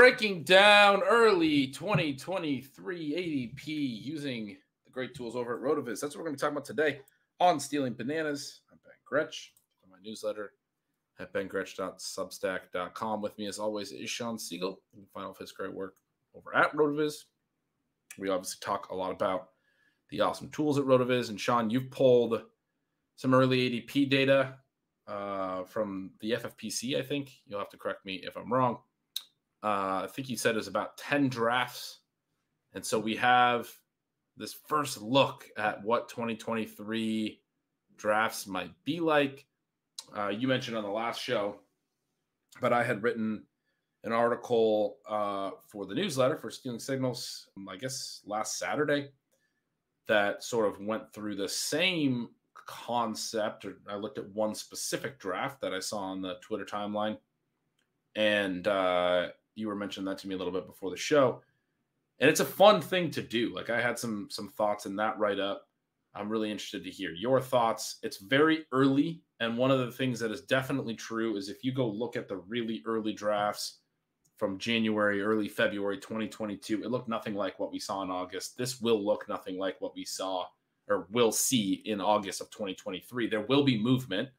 breaking down early 2023 ADP using the great tools over at RotoViz. That's what we're going to be talking about today on Stealing Bananas. I'm Ben Gretch for my newsletter at bengretch.substack.com. With me, as always, is Shawn Siegele. You can find all of his great work over at RotoViz. We obviously talk a lot about the awesome tools at RotoViz. And Shawn, you've pulled some early ADP data from the FFPC, I think. You'll have to correct me if I'm wrong. I think you said it was about 10 drafts. And so we have this first look at what 2023 drafts might be like. You mentioned on the last show, but I had written an article for the newsletter for Stealing Signals, I guess last Saturday, that sort of went through the same concept. Or I looked at one specific draft that I saw on the Twitter timeline. And you were mentioning that to me a little bit before the show. And it's a fun thing to do. Like, I had some thoughts in that write-up. I'm really interested to hear your thoughts. It's very early. And one of the things that is definitely true is if you go look at the really early drafts from January, early February 2022, it looked nothing like what we saw in August. This will look nothing like what we saw or will see in August of 2023. There will be movement.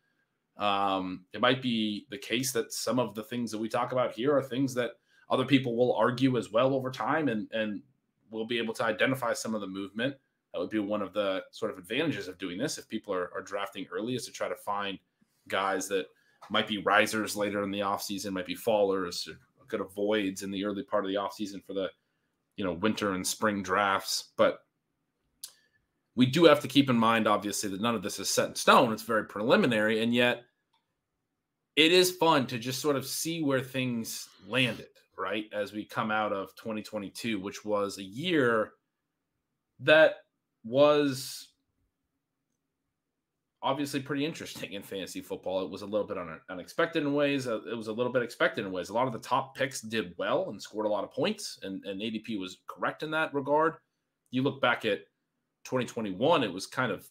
It might be the case that some of the things that we talk about here are things that other people will argue as well over time, and we'll be able to identify some of the movement. That would be one of the sort of advantages of doing this if people are drafting early, is to try to find guys that might be risers later in the offseason, might be fallers, or good avoids in the early part of the offseason for the winter and spring drafts. But we do have to keep in mind, obviously, that none of this is set in stone. It's very preliminary, and yet it is fun to just sort of see where things landed, right, as we come out of 2022, which was a year that was obviously pretty interesting in fantasy football. It was a little bit unexpected in ways. It was a little bit expected in ways. A lot of the top picks did well and scored a lot of points, and ADP was correct in that regard. You look back at 2021, it was kind of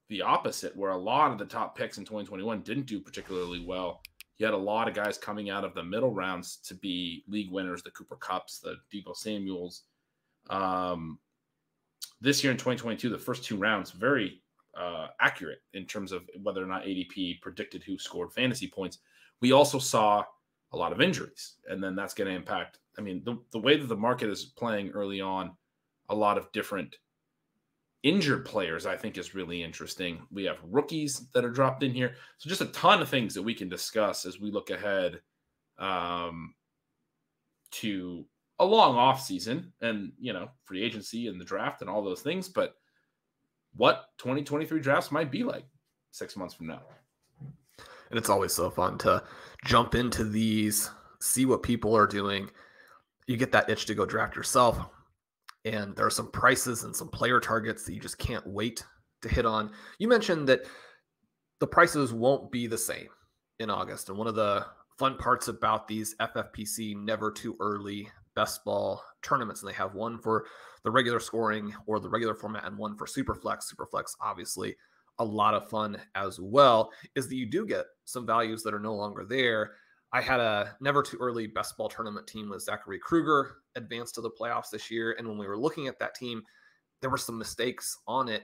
the opposite, where a lot of the top picks in 2021 didn't do particularly well. You had a lot of guys coming out of the middle rounds to be league winners, the Cooper Kupps, the Deebo Samuels. This year in 2022, the first two rounds, very accurate in terms of whether or not ADP predicted who scored fantasy points. We also saw a lot of injuries, and then that's going to impact. I mean, the way that the market is playing early on, a lot of different injured players, I think, is really interesting. We have rookies that are dropped in here. So just a ton of things that we can discuss as we look ahead to a long offseason and, free agency and the draft and all those things. But what 2023 drafts might be like 6 months from now. And it's always so fun to jump into these, see what people are doing. You get that itch to go draft yourself. And there are some prices and some player targets that you just can't wait to hit on. You mentioned that the prices won't be the same in August. And one of the fun parts about these FFPC Never Too Early Best Ball tournaments, and they have one for the regular scoring or the regular format and one for Superflex. Superflex, obviously, a lot of fun as well, is that you do get some values that are no longer there. I had a Never Too Early Best Ball Tournament team with Zachary Kruger advanced to the playoffs this year. And when we were looking at that team, there were some mistakes on it.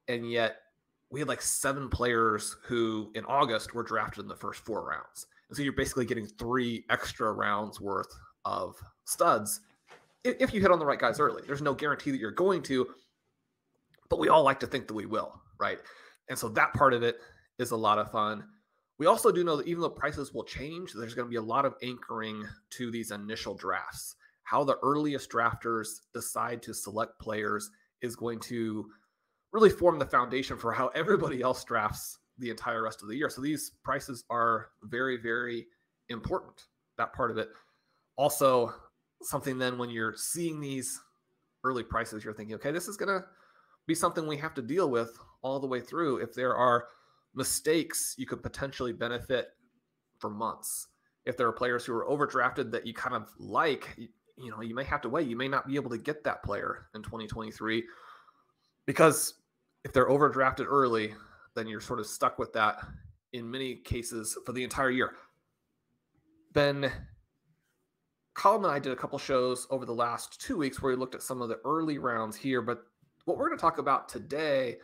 And yet we had like 7 players who in August were drafted in the first 4 rounds. And so you're basically getting 3 extra rounds worth of studs if you hit on the right guys early. There's no guarantee that you're going to, but we all like to think that we will, right? And so that part of it is a lot of fun. We also do know that even though prices will change, there's going to be a lot of anchoring to these initial drafts. How the earliest drafters decide to select players is going to really form the foundation for how everybody else drafts the entire rest of the year. So these prices are very, very important, that part of it. Also, something then when you're seeing these early prices, you're thinking, okay, this is going to be something we have to deal with all the way through. If there are mistakes, you could potentially benefit for months. If there are players who are overdrafted that you kind of like, you may have to wait. You may not be able to get that player in 2023 because if they're overdrafted early, then you're sort of stuck with that in many cases for the entire year. Ben, Colin and I did a couple shows over the last 2 weeks where we looked at some of the early rounds here, but what we're going to talk about today,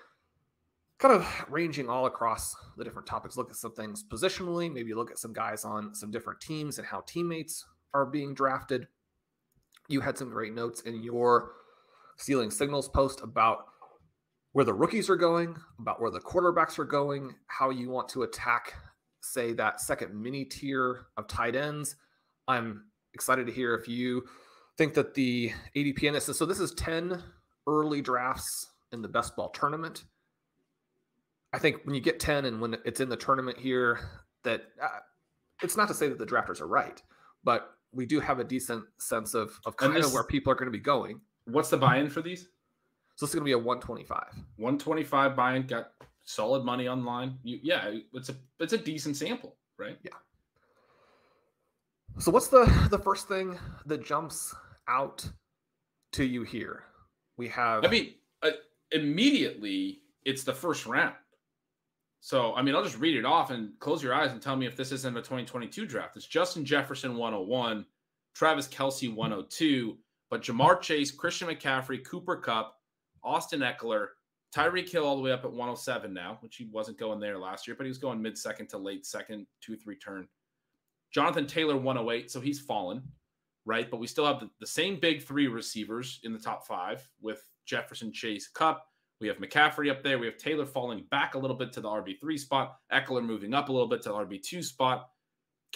kind of ranging all across the different topics, look at some things positionally, maybe look at some guys on some different teams and how teammates are being drafted. You had some great notes in your Stealing Signals post about where the rookies are going, about where the quarterbacks are going, how you want to attack, say, that second mini tier of tight ends. I'm excited to hear if you think that the ADP in this is, so this is 10 early drafts in the Best Ball Tournament. I think when you get 10 and when it's in the tournament here, that it's not to say that the drafters are right, but we do have a decent sense of kind of where people are going to be going. What's the buy-in for these? So it's going to be a 125. 125 buy-in, got solid money online. It's a decent sample, right? Yeah. So what's the first thing that jumps out to you here? We have... immediately, it's the first round. So, I'll just read it off and close your eyes and tell me if this isn't a 2022 draft. It's Justin Jefferson, 101, Travis Kelce, 102, but Jamar Chase, Christian McCaffrey, Cooper Kupp, Austin Eckler, Tyreek Hill all the way up at 107 now, which he wasn't going there last year, but he was going mid-second to late second, 2-3 turn. Jonathan Taylor, 108, so he's fallen, right? But we still have the same big three receivers in the top five with Jefferson, Chase, Kupp. We have McCaffrey up there. We have Taylor falling back a little bit to the RB3 spot. Eckler moving up a little bit to the RB2 spot.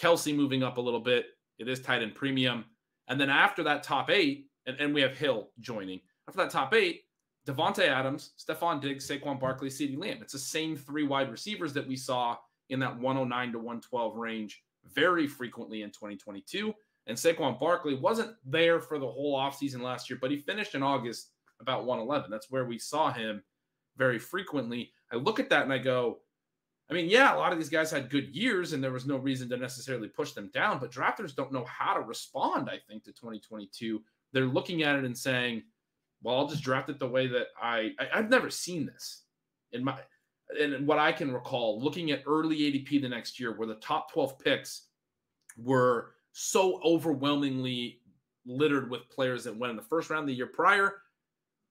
Kelce moving up a little bit. It is tight end premium. And then after that top eight, and we have Hill joining. After that top eight, Devontae Adams, Stephon Diggs, Saquon Barkley, CeeDee Lamb. It's the same three wide receivers that we saw in that 109 to 112 range very frequently in 2022. And Saquon Barkley wasn't there for the whole offseason last year, but he finished in August about 111. That's where we saw him very frequently. I look at that and I go, a lot of these guys had good years and there was no reason to necessarily push them down, but drafters don't know how to respond, I think, to 2022. They're looking at it and saying, well, I'll just draft it the way that I've never seen this in what I can recall, looking at early ADP the next year where the top 12 picks were so overwhelmingly littered with players that went in the first round the year prior,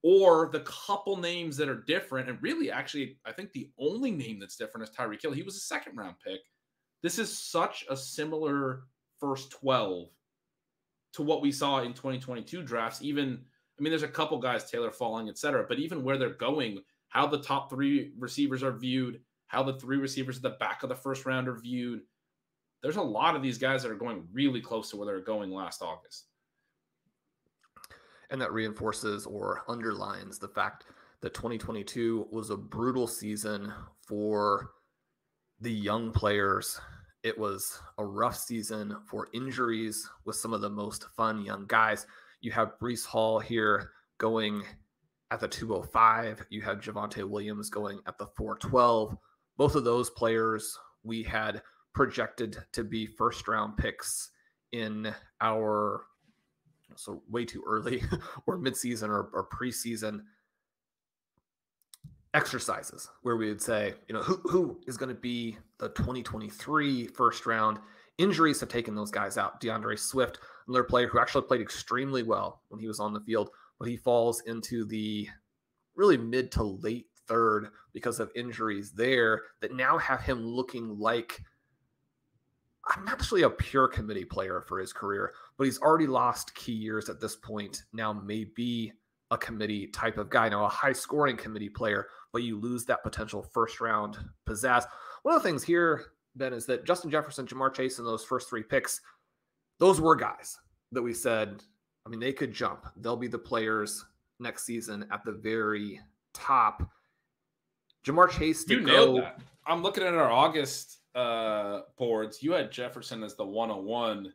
or the couple names that are different. And really, actually, I think the only name that's different is Tyreek Hill. He was a second-round pick. This is such a similar first 12 to what we saw in 2022 drafts. There's a couple guys, Taylor falling, et cetera, but even where they're going, how the top three receivers are viewed, how the three receivers at the back of the first round are viewed, there's a lot of these guys that are going really close to where they were going last August. And that reinforces or underlines the fact that 2022 was a brutal season for the young players. It was a rough season for injuries with some of the most fun young guys. You have Breece Hall here going at the 205. You have Javonte Williams going at the 412. Both of those players we had projected to be first-round picks in our so way too early or midseason or preseason exercises where we would say, who is going to be the 2023 first round. Injuries have taken those guys out. DeAndre Swift, another player who actually played extremely well when he was on the field, but he falls into the really mid to late third because of injuries there that now have him looking like, I'm not actually a pure committee player for his career, but he's already lost key years at this point. Now may be a committee type of guy, now a high scoring committee player, but you lose that potential first round pizzazz. One of the things here, Ben, is that Justin Jefferson, Jamar Chase, and those first three picks, those were guys that we said, they could jump. They'll be the players next season at the very top. Jamar Chase to nailed that. I'm looking at our August boards. You had Jefferson as the 101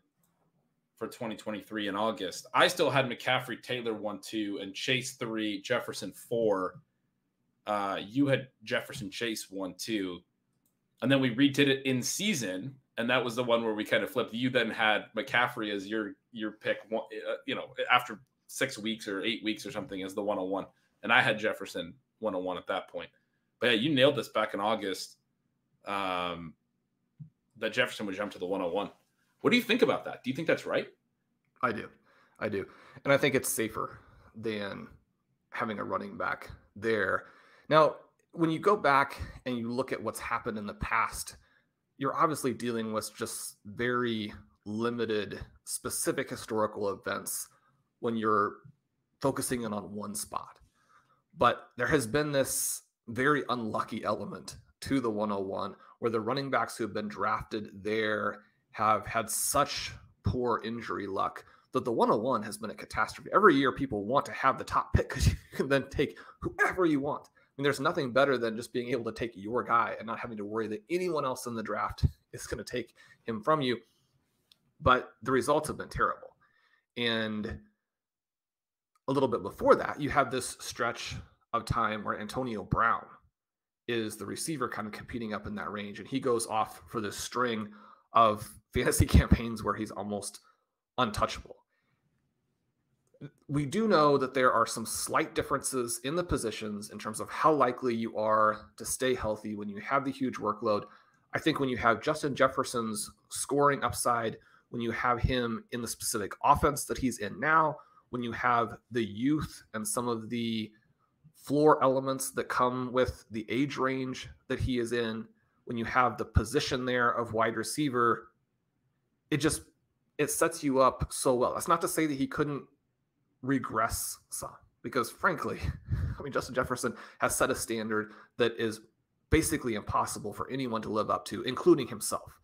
for 2023 in August. I still had McCaffrey, Taylor 1-2, and Chase 3, Jefferson 4. You had Jefferson, Chase 1-2, and then we redid it in season, and that was the one where we kind of flipped. You then had McCaffrey as your pick, after 6 weeks or 8 weeks or something as the 101, and I had Jefferson 101 at that point. But yeah, you nailed this back in August. That Jefferson would jump to the 101. What do you think about that? Do you think that's right? I do. And I think it's safer than having a running back there. Now, when you go back and you look at what's happened in the past, you're obviously dealing with just very limited, specific historical events when you're focusing in on one spot. But there has been this very unlucky element to the 101 where the running backs who have been drafted there have had such poor injury luck that the 101 has been a catastrophe. Every year people want to have the top pick because you can then take whoever you want. I mean, there's nothing better than just being able to take your guy and not having to worry that anyone else in the draft is going to take him from you. But the results have been terrible. And a little bit before that, you have this stretch of time where Antonio Brown is the receiver kind of competing up in that range. And he goes off for this string of fantasy campaigns where he's almost untouchable. We do know that there are some slight differences in the positions in terms of how likely you are to stay healthy when you have the huge workload. I think when you have Justin Jefferson's scoring upside, when you have him in the specific offense that he's in now, when you have the youth and some of the floor elements that come with the age range that he is in, when you have the position there of wide receiver, it sets you up so well. That's not to say that he couldn't regress some, because frankly, I mean, Justin Jefferson has set a standard that is basically impossible for anyone to live up to, including himself.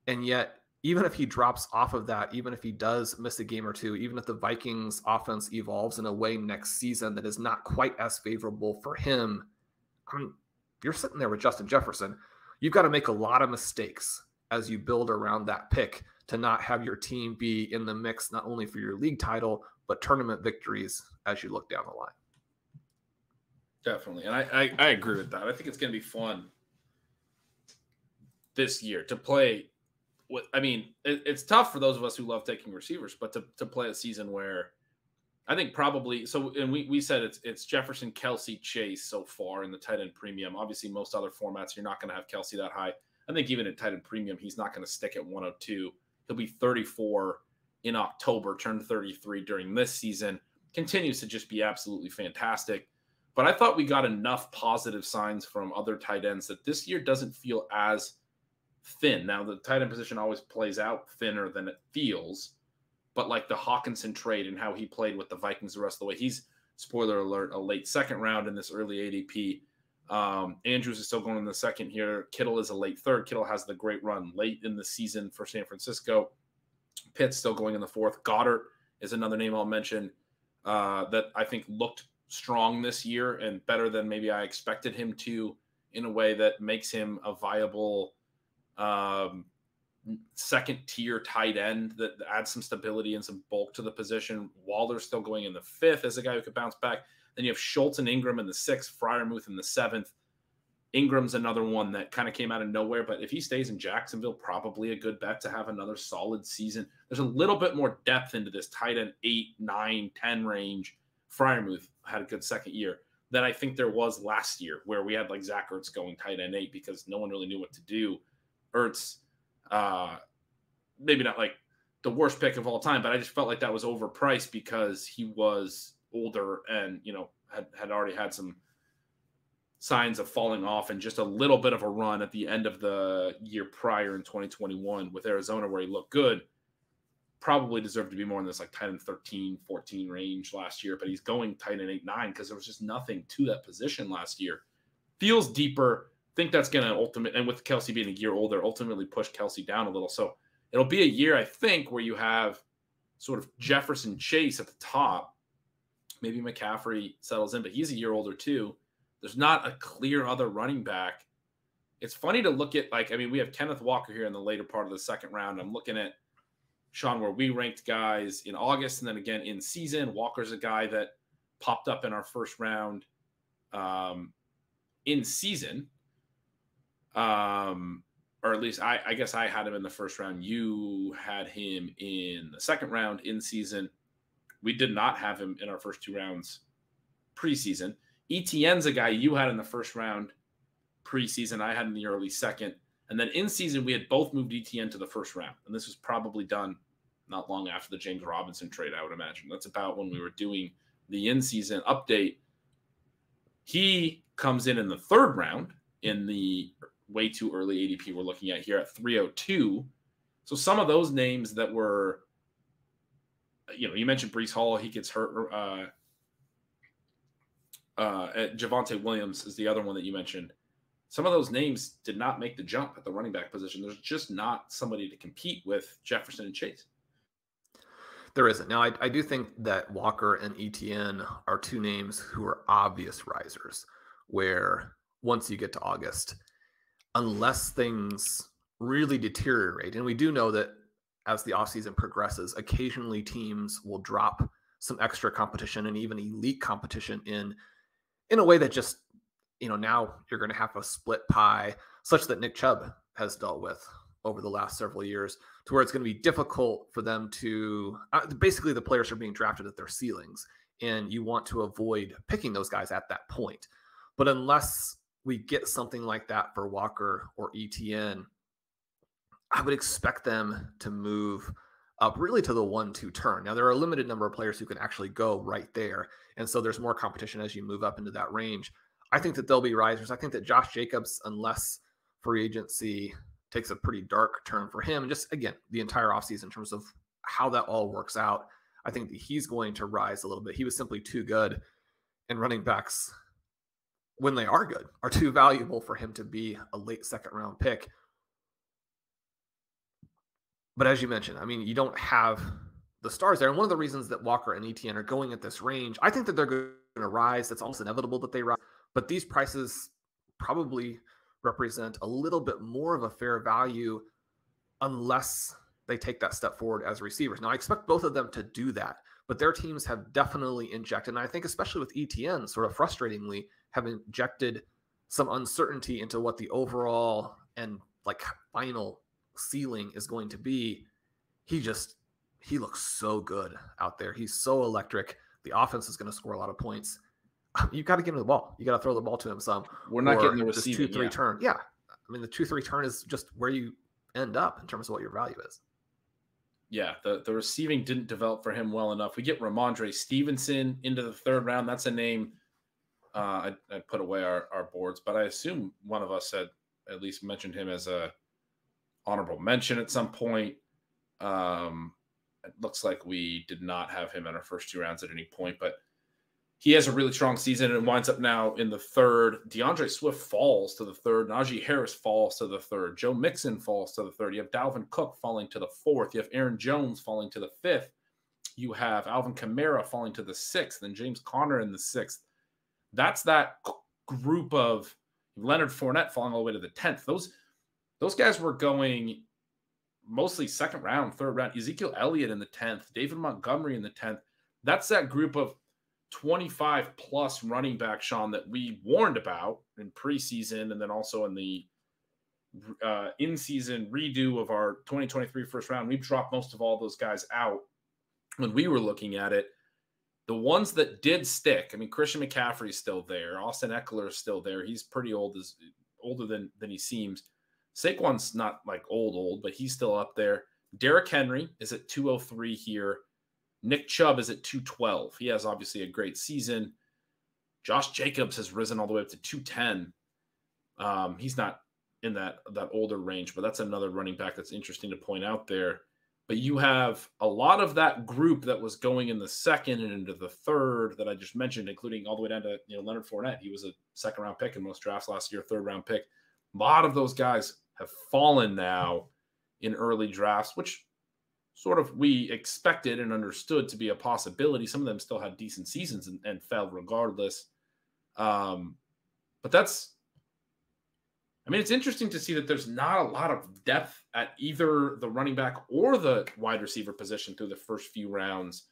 And yet, even if he drops off of that, even if he does miss a game or two, even if the Vikings offense evolves in a way next season that is not quite as favorable for him, I mean, you're sitting there with Justin Jefferson. You've got to make a lot of mistakes as you build around that pick to not have your team be in the mix, not only for your league title, but tournament victories as you look down the line. Definitely. And I agree with that. I think it's going to be fun this year to play with. I mean, it's tough for those of us who love taking receivers, but to play a season where I think probably so. And we said it's Jefferson, Kelsey, Chase so far in the tight end premium. Obviously, most other formats, you're not going to have Kelsey that high. I think even in tight end premium, he's not going to stick at 102. He'll be 34 in October, turned 33 during this season. Continues to just be absolutely fantastic. But I thought we got enough positive signs from other tight ends that this year doesn't feel as thin. Now, the tight end position always plays out thinner than it feels, but like the Hawkinson trade and how he played with the Vikings the rest of the way, he's, spoiler alert, a late second round in this early ADP. Andrews is still going in the second here. Kittle is a late third. Kittle has the great run late in the season for San Francisco. Pitt's still going in the fourth. Goddard is another name I'll mention that I think looked strong this year and better than maybe I expected him to, in a way that makes him a viable second tier tight end that adds some stability and some bulk to the position. Waller's still going in the fifth as a guy who could bounce back. Then you have Schultz and Ingram in the sixth, Freiermuth in the seventh. Ingram's another one that kind of came out of nowhere, but if he stays in Jacksonville, probably a good bet to have another solid season. There's a little bit more depth into this tight end 8, 9, 10 range. Freiermuth had a good second year than I think there was last year, where we had like Zach Ertz going tight end 8 because no one really knew what to do. Ertz, maybe not like the worst pick of all time, but I just felt like that was overpriced because he was older and, you know, had already had some signs of falling off and just a little bit of a run at the end of the year prior in 2021 with Arizona where he looked good. Probably deserved to be more in this like tight end 13, 14 range last year, but he's going tight end 8, 9 because there was just nothing to that position last year. Feels deeper. Think that's going to and with Kelsey being a year older, ultimately push Kelsey down a little. So it'll be a year, I think, where you have sort of Jefferson Chase at the top. Maybe McCaffrey settles in, but he's a year older too. There's not a clear other running back. It's funny to look at, like, I mean, we have Kenneth Walker here in the later part of the second round. I'm looking at, Sean, where we ranked guys in August and then again in season. Walker's a guy that popped up in our first round in season. Or at least I guess I had him in the first round. You had him in the second round in season. We did not have him in our first two rounds preseason. ETN's a guy you had in the first round preseason. I had in the early second. And then in season, we had both moved ETN to the first round. And this was probably done not long after the James Robinson trade, I would imagine. That's about when we were doing the in-season update. He comes in the third round in the way too early ADP we're looking at here at 302. So some of those names that were, you mentioned Breece Hall, he gets hurt. Javonte Williams is the other one that you mentioned. Some of those names did not make the jump at the running back position. There's just not somebody to compete with Jefferson and Chase. There isn't. Now, I do think that Walker and Etienne are two names who are obvious risers, where once you get to August, unless things really deteriorate, and we do know that as the offseason progresses, occasionally teams will drop some extra competition and even elite competition in a way that just, now you're going to have a split pie, such that Nick Chubb has dealt with over the last several years, to where it's going to be difficult for them to, basically the players are being drafted at their ceilings, and you want to avoid picking those guys at that point. But unless we get something like that for Walker or Etienne, I would expect them to move up really to the 1-2 turn. Now, there are a limited number of players who can actually go right there, and so there's more competition as you move up into that range. I think that they'll be risers. I think that Josh Jacobs, unless free agency takes a pretty dark turn for him, and just, again, the entire offseason in terms of how that all works out, I think that he's going to rise a little bit. He was simply too good, and running backs, when they are good, are too valuable for him to be a late second-round pick. But as you mentioned, you don't have the stars there. And one of the reasons that Walker and Etienne are going at this range, I think that they're going to rise. It's almost inevitable that they rise. But these prices probably represent a little bit more of a fair value unless they take that step forward as receivers. Now, I expect both of them to do that, but their teams have definitely injected, and I think especially with Etienne, sort of frustratingly, have injected some uncertainty into what the overall and final ceiling is going to be. He looks so good out there. He's so electric. The offense is going to score a lot of points. You've got to give him the ball. You got to throw the ball to him some. We're not getting the receiving. 2-3 turn. Yeah. The 2-3 turn is just where you end up in terms of what your value is. Yeah, the receiving didn't develop for him well enough. We get Ramondre Stevenson into the third round. That's a name I put away our boards, but I assume one of us had at least mentioned him as a honorable mention at some point. It looks like we did not have him in our first two rounds at any point, but he has a really strong season and winds up now in the third. DeAndre Swift falls to the third. Najee Harris falls to the third. Joe Mixon falls to the third. You have Dalvin Cook falling to the fourth. You have Aaron Jones falling to the fifth. You have Alvin Kamara falling to the sixth, and James Conner in the sixth. That's that group of Leonard Fournette falling all the way to the 10th. Those guys were going mostly second round, third round. Ezekiel Elliott in the 10th, David Montgomery in the 10th. That's that group of 25 plus running back, Shawn, that we warned about in preseason, and then also in the in-season redo of our 2023 first round. We dropped most of all those guys out when we were looking at it. The ones that did stick, Christian McCaffrey's still there. Austin Eckler is still there. He's pretty old, older than he seems. Saquon's not old, but he's still up there. Derrick Henry is at 203 here. Nick Chubb is at 212. He has obviously a great season. Josh Jacobs has risen all the way up to 210. He's not in that older range, but that's another running back that's interesting to point out there. But you have a lot of that group that was going in the second and into the third that I just mentioned, including all the way down to Leonard Fournette. He was a second-round pick in most drafts last year, third-round pick. A lot of those guys have fallen now in early drafts, which sort of we expected and understood to be a possibility. Some of them still had decent seasons and fell regardless. But that's, it's interesting to see that there's not a lot of depth at either the running back or the wide receiver position through the first few rounds.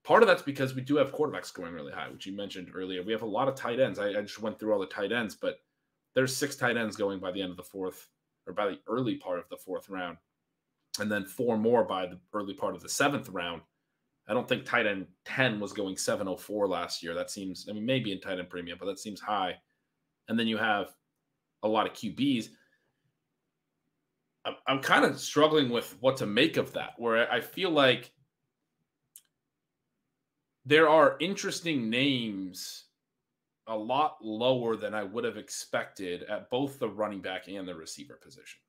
Part of that's because we do have quarterbacks going really high, which you mentioned earlier. We have a lot of tight ends. I just went through all the tight ends, but there's 6 tight ends going by the end of the fourth, or by the early part of the fourth round. And then 4 more by the early part of the 7th round. I don't think tight end 10 was going 704 last year. That seems, maybe in tight end premium, but that seems high. And then you have a lot of QBs. I'm kind of struggling with what to make of that, where I feel like there are interesting names a lot lower than I would have expected at both the running back and the receiver position.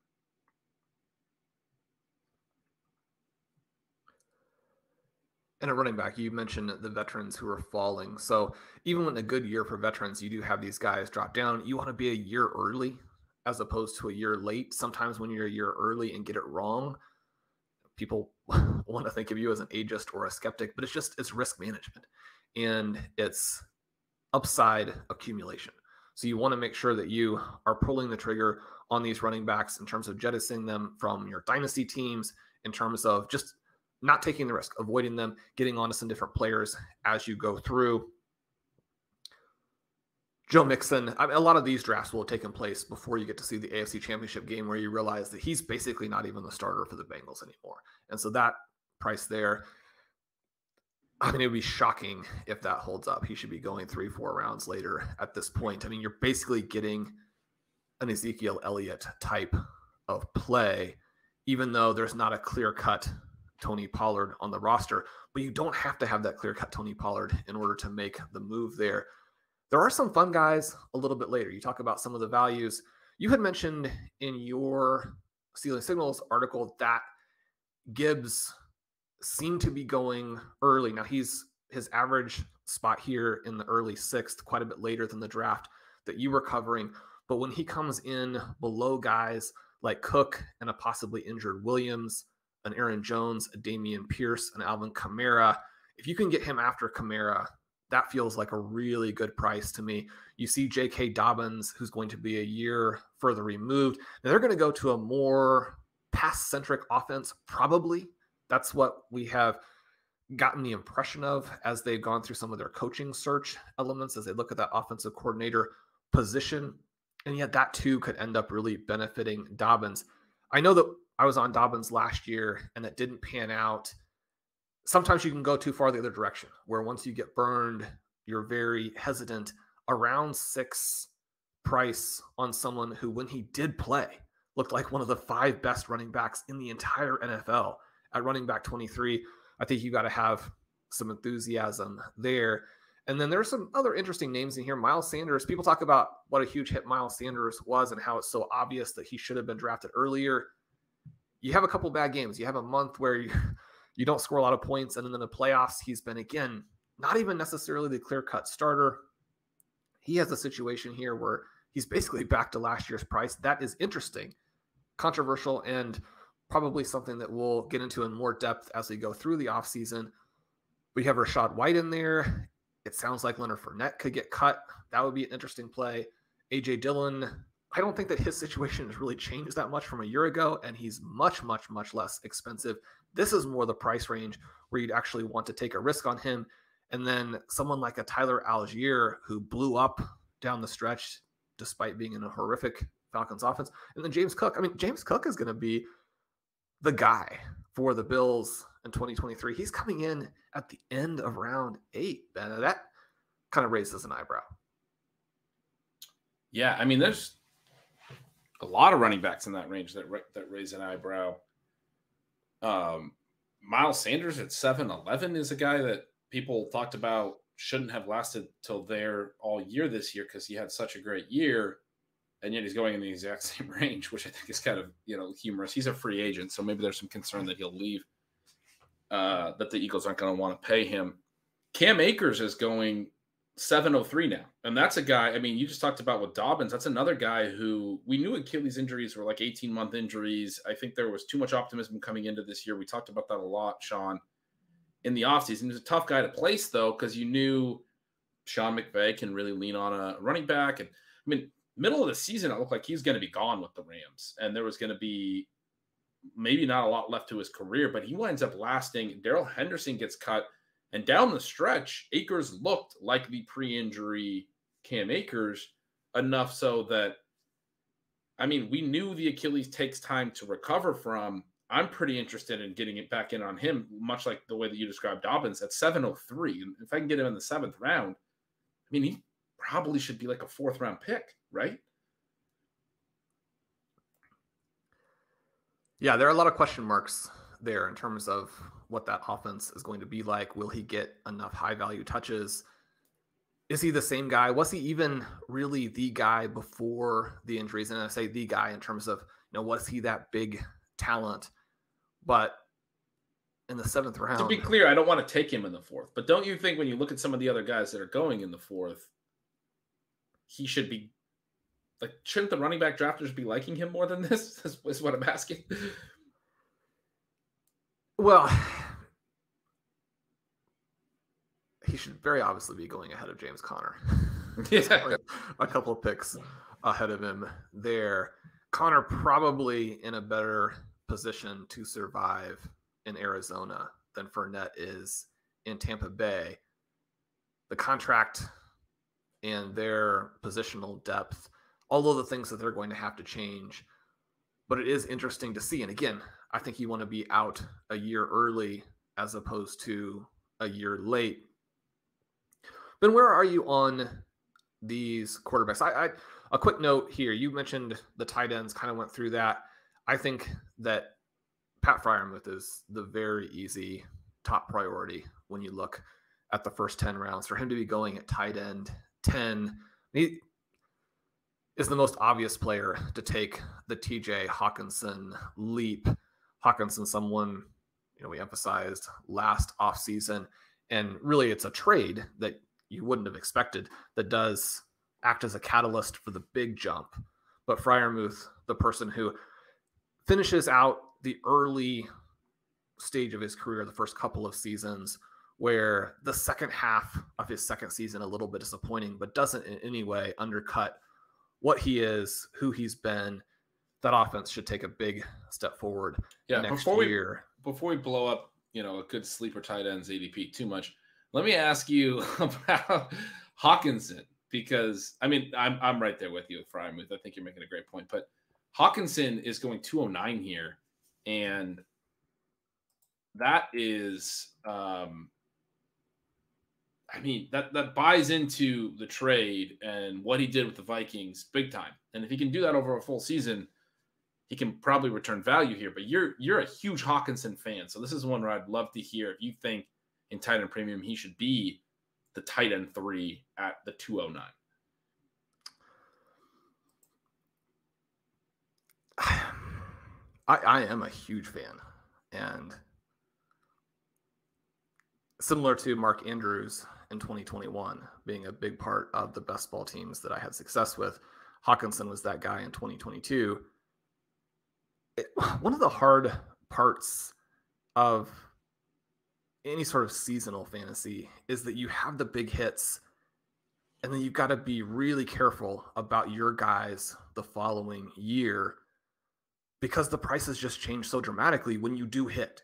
And a running back, you mentioned the veterans who are falling. So even when a good year for veterans, you do have these guys drop down. You want to be a year early as opposed to a year late. Sometimes when you're a year early and get it wrong, people want to think of you as an ageist or a skeptic, but it's risk management and it's upside accumulation. So you want to make sure that you are pulling the trigger on these running backs in terms of jettisoning them from your dynasty teams, in terms of just not taking the risk, avoiding them, getting onto some different players as you go through. Joe Mixon, a lot of these drafts will have taken place before you get to see the AFC Championship game, where you realize that he's basically not even the starter for the Bengals anymore. And so that price there, I mean, it would be shocking if that holds up. He should be going 3-4 rounds later at this point. I mean, you're basically getting an Ezekiel Elliott type of play, even though there's not a clear-cut Tony Pollard on the roster, but you don't have to have that clear-cut Tony Pollard in order to make the move there. There are some fun guys a little bit later. You talk about some of the values. You had mentioned in your Stealing Signals article that Gibbs seemed to be going early. Now his average spot here in the early 6th, quite a bit later than the draft that you were covering. But when he comes in below guys like Cook and a possibly injured Williams, an Aaron Jones, a Damian Pierce, an Alvin Kamara, if you can get him after Kamara, that feels like a really good price to me. You see J.K. Dobbins, who's going to be a year further removed. Now they're going to go to a more pass-centric offense, probably. That's what we have gotten the impression of as they've gone through some of their coaching search elements, as they look at that offensive coordinator position. And yet that too could end up really benefiting Dobbins. I know that I was on Dobbins last year and that didn't pan out. Sometimes you can go too far the other direction, where once you get burned, you're very hesitant. Around 6 price on someone who, when he did play, looked like one of the 5 best running backs in the entire NFL at running back 23. I think you got to have some enthusiasm there. And then there's some other interesting names in here. Miles Sanders, people talk about what a huge hit Miles Sanders was and how it's so obvious that he should have been drafted earlier. You have a couple bad games. You have a month where you don't score a lot of points. And then in the playoffs, he's been, again, not even necessarily the clear-cut starter. He has a situation here where he's basically back to last year's price. That is interesting, controversial, and probably something that we'll get into in more depth as we go through the offseason. We have Rachaad White in there. It sounds like Leonard Fournette could get cut. That would be an interesting play. A.J. Dillon, I don't think that his situation has really changed that much from a year ago, and he's much, much, much less expensive. This is more the price range where you'd actually want to take a risk on him. And then someone like a Tyler Algier, who blew up down the stretch despite being in a horrific Falcons offense. And then James Cook. I mean, James Cook is going to be the guy for the Bills in 2023. He's coming in at the end of round 8. Ben, that kind of raises an eyebrow. Yeah, I mean, there's a lot of running backs in that range that raise an eyebrow. Miles Sanders at 7-11 is a guy that people talked about shouldn't have lasted till there all year this year because he had such a great year, and yet he's going in the exact same range, which I think is kind of, humorous. He's a free agent, so maybe there's some concern that he'll leave, that the Eagles aren't going to want to pay him. Cam Akers is going 7-03 now, and that's a guy, I mean, you just talked about with Dobbins. That's another guy who we knew Achilles injuries were like 18-month injuries. I think there was too much optimism coming into this year. We talked about that a lot, Sean, in the offseason. He was a tough guy to place, though, because you knew Sean McVay can really lean on a running back. And I mean, middle of the season, it looked like he's going to be gone with the Rams, and there was going to be maybe not a lot left to his career, but he winds up lasting. Darrell Henderson gets cut, and down the stretch, Akers looked like the pre-injury Cam Akers, enough so that, I mean, we knew the Achilles takes time to recover from. I'm pretty interested in getting it back in on him, much like the way that you described Dobbins at 7-03. And if I can get him in the 7th round, I mean, he probably should be like a 4th round pick, right? Yeah, there are a lot of question marks there in terms of what that offense is going to be like. Will he get enough high value touches? Is he the same guy? Was he even really the guy before the injuries? And I say the guy in terms of, was he that big talent? But in the 7th round. To be clear, I don't want to take him in the 4th, but don't you think when you look at some of the other guys that are going in the 4th, he should be like, shouldn't the running back drafters be liking him more than this? Is what I'm asking. Well, he should very obviously be going ahead of James Conner. Yeah. A couple of picks ahead of him there. Conner probably in a better position to survive in Arizona than Fournette is in Tampa Bay. The contract and their positional depth, all of the things that they're going to have to change. But it is interesting to see. And again, I think you want to be out a year early as opposed to a year late. Ben, where are you on these quarterbacks? A quick note here. You mentioned the tight ends, kind of went through that. I think that Pat Freiermuth is the very easy top priority when you look at the first 10 rounds. For him to be going at tight end 10, he is the most obvious player to take the TJ Hawkinson leap. Hawkinson, someone we emphasized last offseason, and really it's a trade that you wouldn't have expected that does act as a catalyst for the big jump. But Freiermuth, the person who finishes out the early stage of his career, the first couple of seasons, where the second half of his second season a little bit disappointing, but doesn't in any way undercut what he is, who he's been. That offense should take a big step forward next year. Before we blow up, a good sleeper tight ends ADP too much, let me ask you about Hawkinson, because I'm right there with you with Freiermuth. I think you're making a great point, but Hawkinson is going 209 here, and that is that buys into the trade and what he did with the Vikings big time. And if he can do that over a full season, he can probably return value here. But you're a huge Hawkinson fan, so this is one where I'd love to hear if you think in tight end premium he should be the tight end 3 at the 209. I am a huge fan, and similar to Mark Andrews in 2021 being a big part of the best ball teams that I had success with, Hawkinson was that guy in 2022. One of the hard parts of any sort of seasonal fantasy is that you have the big hits, and then you've got to be really careful about your guys the following year, because the prices just change so dramatically when you do hit.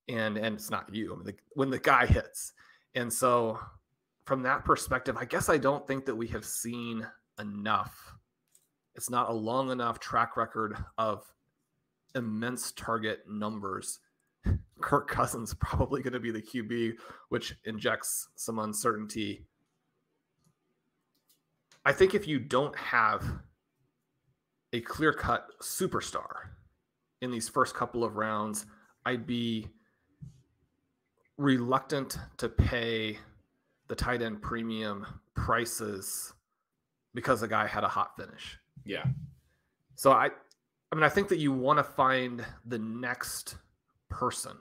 And it's not you, when the guy hits. And so from that perspective, I guess I don't think that we have seen enough. It's not a long enough track record of immense target numbers. Kirk Cousins probably going to be the QB, which injects some uncertainty. I think if you don't have a clear-cut superstar in these first couple of rounds, I'd be reluctant to pay the tight end premium prices because the guy had a hot finish. Yeah. So I think that you want to find the next person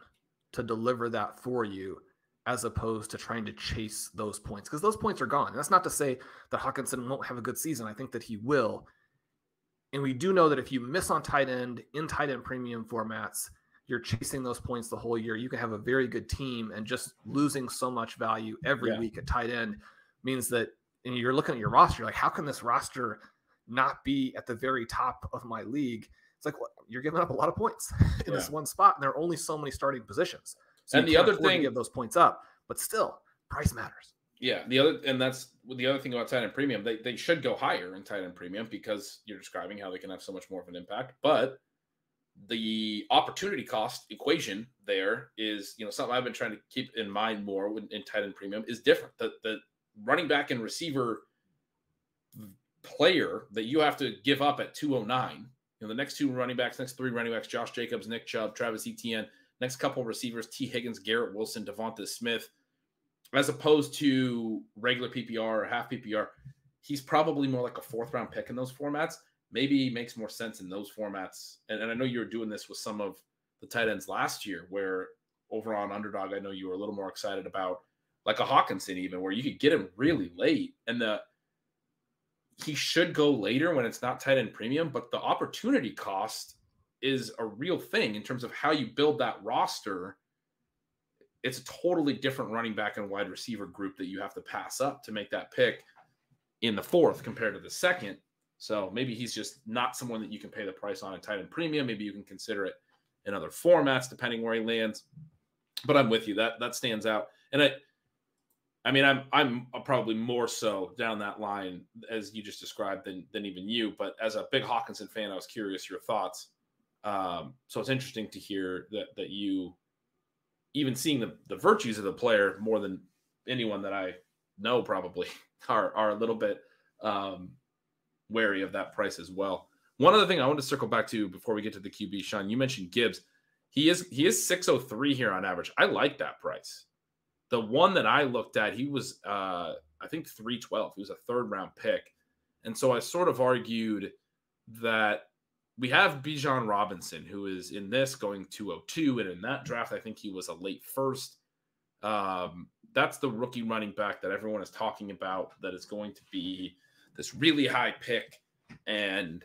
to deliver that for you, as opposed to trying to chase those points, because those points are gone. And that's not to say that Hawkinson won't have a good season. I think that he will. And we do know that if you miss on tight end in tight end premium formats, you're chasing those points the whole year. You can have a very good team, and just losing so much value every week at tight end means that, and you're looking at your roster, like, how can this roster not be at the very top of my league? It's like, well, you're giving up a lot of points in this one spot, and there are only so many starting positions. So and the other thing, give those points up, but still, price matters. Yeah, that's the other thing about tight end premium. They should go higher in tight end premium, because you're describing how they can have so much more of an impact. But the opportunity cost equation there is, something I've been trying to keep in mind more in tight end premium is different. The running back and receiver player that you have to give up at 209 the next 2 running backs, next 3 running backs, Josh Jacobs, Nick Chubb, Travis Etienne, next couple receivers, T. Higgins, Garrett Wilson, Devonta Smith, as opposed to regular PPR or half PPR, he's probably more like a 4th-round pick in those formats. Maybe he makes more sense in those formats. And I know you were doing this with some of the tight ends last year, where over on Underdog, I know you were a little more excited about like a Hawkinson even, where you could get him really late. And he should go later when it's not tight end premium, but the opportunity cost is a real thing in terms of how you build that roster. It's a totally different running back and wide receiver group that you have to pass up to make that pick in the 4th compared to the 2nd. So maybe he's just not someone that you can pay the price on in tight end premium. Maybe you can consider it in other formats, depending where he lands. But I'm with you. That stands out. And I'm probably more so down that line as you just described than even you. But as a big Hawkinson fan, I was curious your thoughts. So it's interesting to hear that you, even seeing the virtues of the player more than anyone that I know probably, are a little bit wary of that price as well. One other thing I want to circle back to before we get to the QB, Sean, you mentioned Gibbs. He is 603 here on average. I like that price. The one that I looked at, he was I think 312. He was a 3rd-round pick. And so I sort of argued that we have Bijan Robinson, who is in this going 202, and in that draft, I think he was a late 1st. That's the rookie running back that everyone is talking about, that is going to be this really high pick. And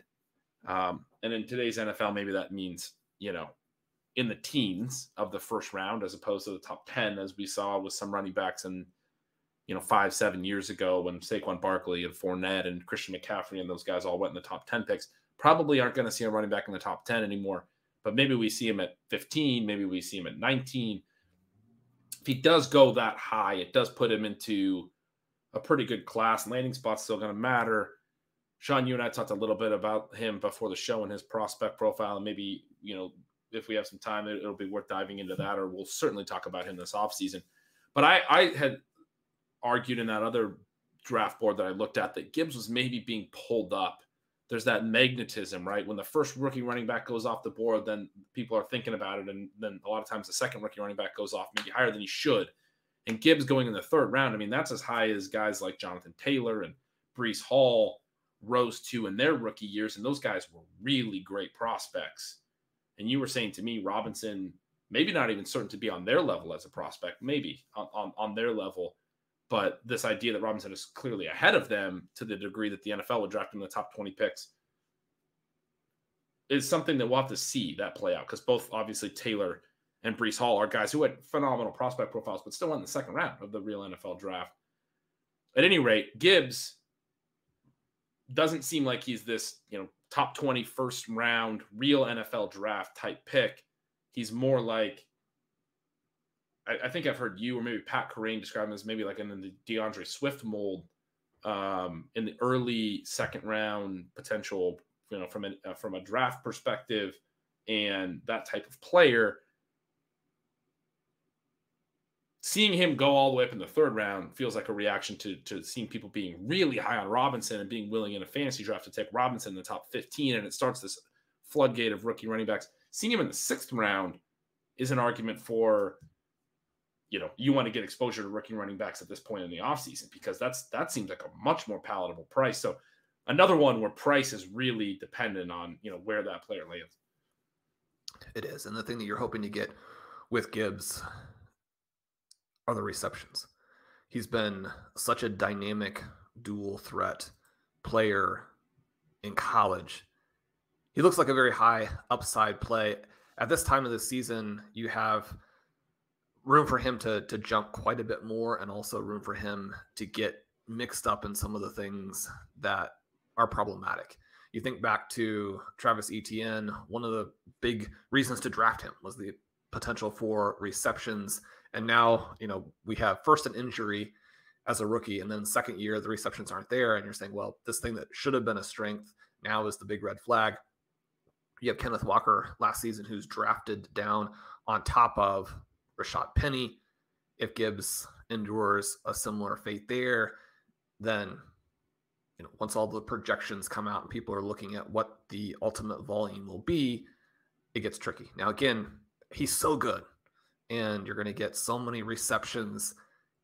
in today's NFL, maybe that means, in the teens of the 1st round, as opposed to the top 10, as we saw with some running backs in, 5-7 years ago when Saquon Barkley and Fournette and Christian McCaffrey and those guys all went in the top 10 picks. Probably aren't going to see a running back in the top 10 anymore, but maybe we see him at 15, maybe we see him at 19. If he does go that high, it does put him into a pretty good class. Landing spot's still going to matter. Sean, you and I talked a little bit about him before the show and his prospect profile, and maybe, if we have some time, it'll be worth diving into that, or we'll certainly talk about him this offseason. But I had argued in that other draft board that I looked at that Gibbs was maybe being pulled up. There's that magnetism, right? When the first rookie running back goes off the board, then people are thinking about it. And then a lot of times the second rookie running back goes off maybe higher than he should. And Gibbs going in the 3rd round, that's as high as guys like Jonathan Taylor and Breece Hall rose to in their rookie years. And those guys were really great prospects. And you were saying to me, Robinson, maybe not even certain to be on their level as a prospect, maybe on their level. But this idea that Robinson is clearly ahead of them to the degree that the NFL would draft him in the top 20 picks is something that we'll have to see that play out, because both obviously Taylor and Breece Hall are guys who had phenomenal prospect profiles, but still went in the 2nd round of the real NFL draft. At any rate, Gibbs doesn't seem like he's this, top 20 1st round real NFL draft type pick. He's more like, I think I've heard you or maybe Pat Kerrane describe him as maybe like in the DeAndre Swift mold, in the early 2nd round potential, from a draft perspective, and that type of player. Seeing him go all the way up in the 3rd round feels like a reaction to seeing people being really high on Robinson and being willing in a fantasy draft to take Robinson in the top 15, and it starts this floodgate of rookie running backs. Seeing him in the 6th round is an argument for, you want to get exposure to rookie running backs at this point in the offseason, because that seems like a much more palatable price. So another one where price is really dependent on, where that player lands. It is. And the thing that you're hoping to get with Gibbs are the receptions. He's been such a dynamic dual threat player in college. He looks like a very high upside play. At this time of the season, you have room for him to jump quite a bit more, and also room for him to get mixed up in some of the things that are problematic. You think back to Travis Etienne, one of the big reasons to draft him was the potential for receptions. And now, we have first an injury as a rookie, and then 2nd year, the receptions aren't there. And you're saying, well, this thing that should have been a strength now is the big red flag. You have Kenneth Walker last season, who's drafted down on top of Rashad Penny. If Gibbs endures a similar fate there, then once all the projections come out and people are looking at what the ultimate volume will be, it gets tricky. Now, again, he's so good, and you're going to get so many receptions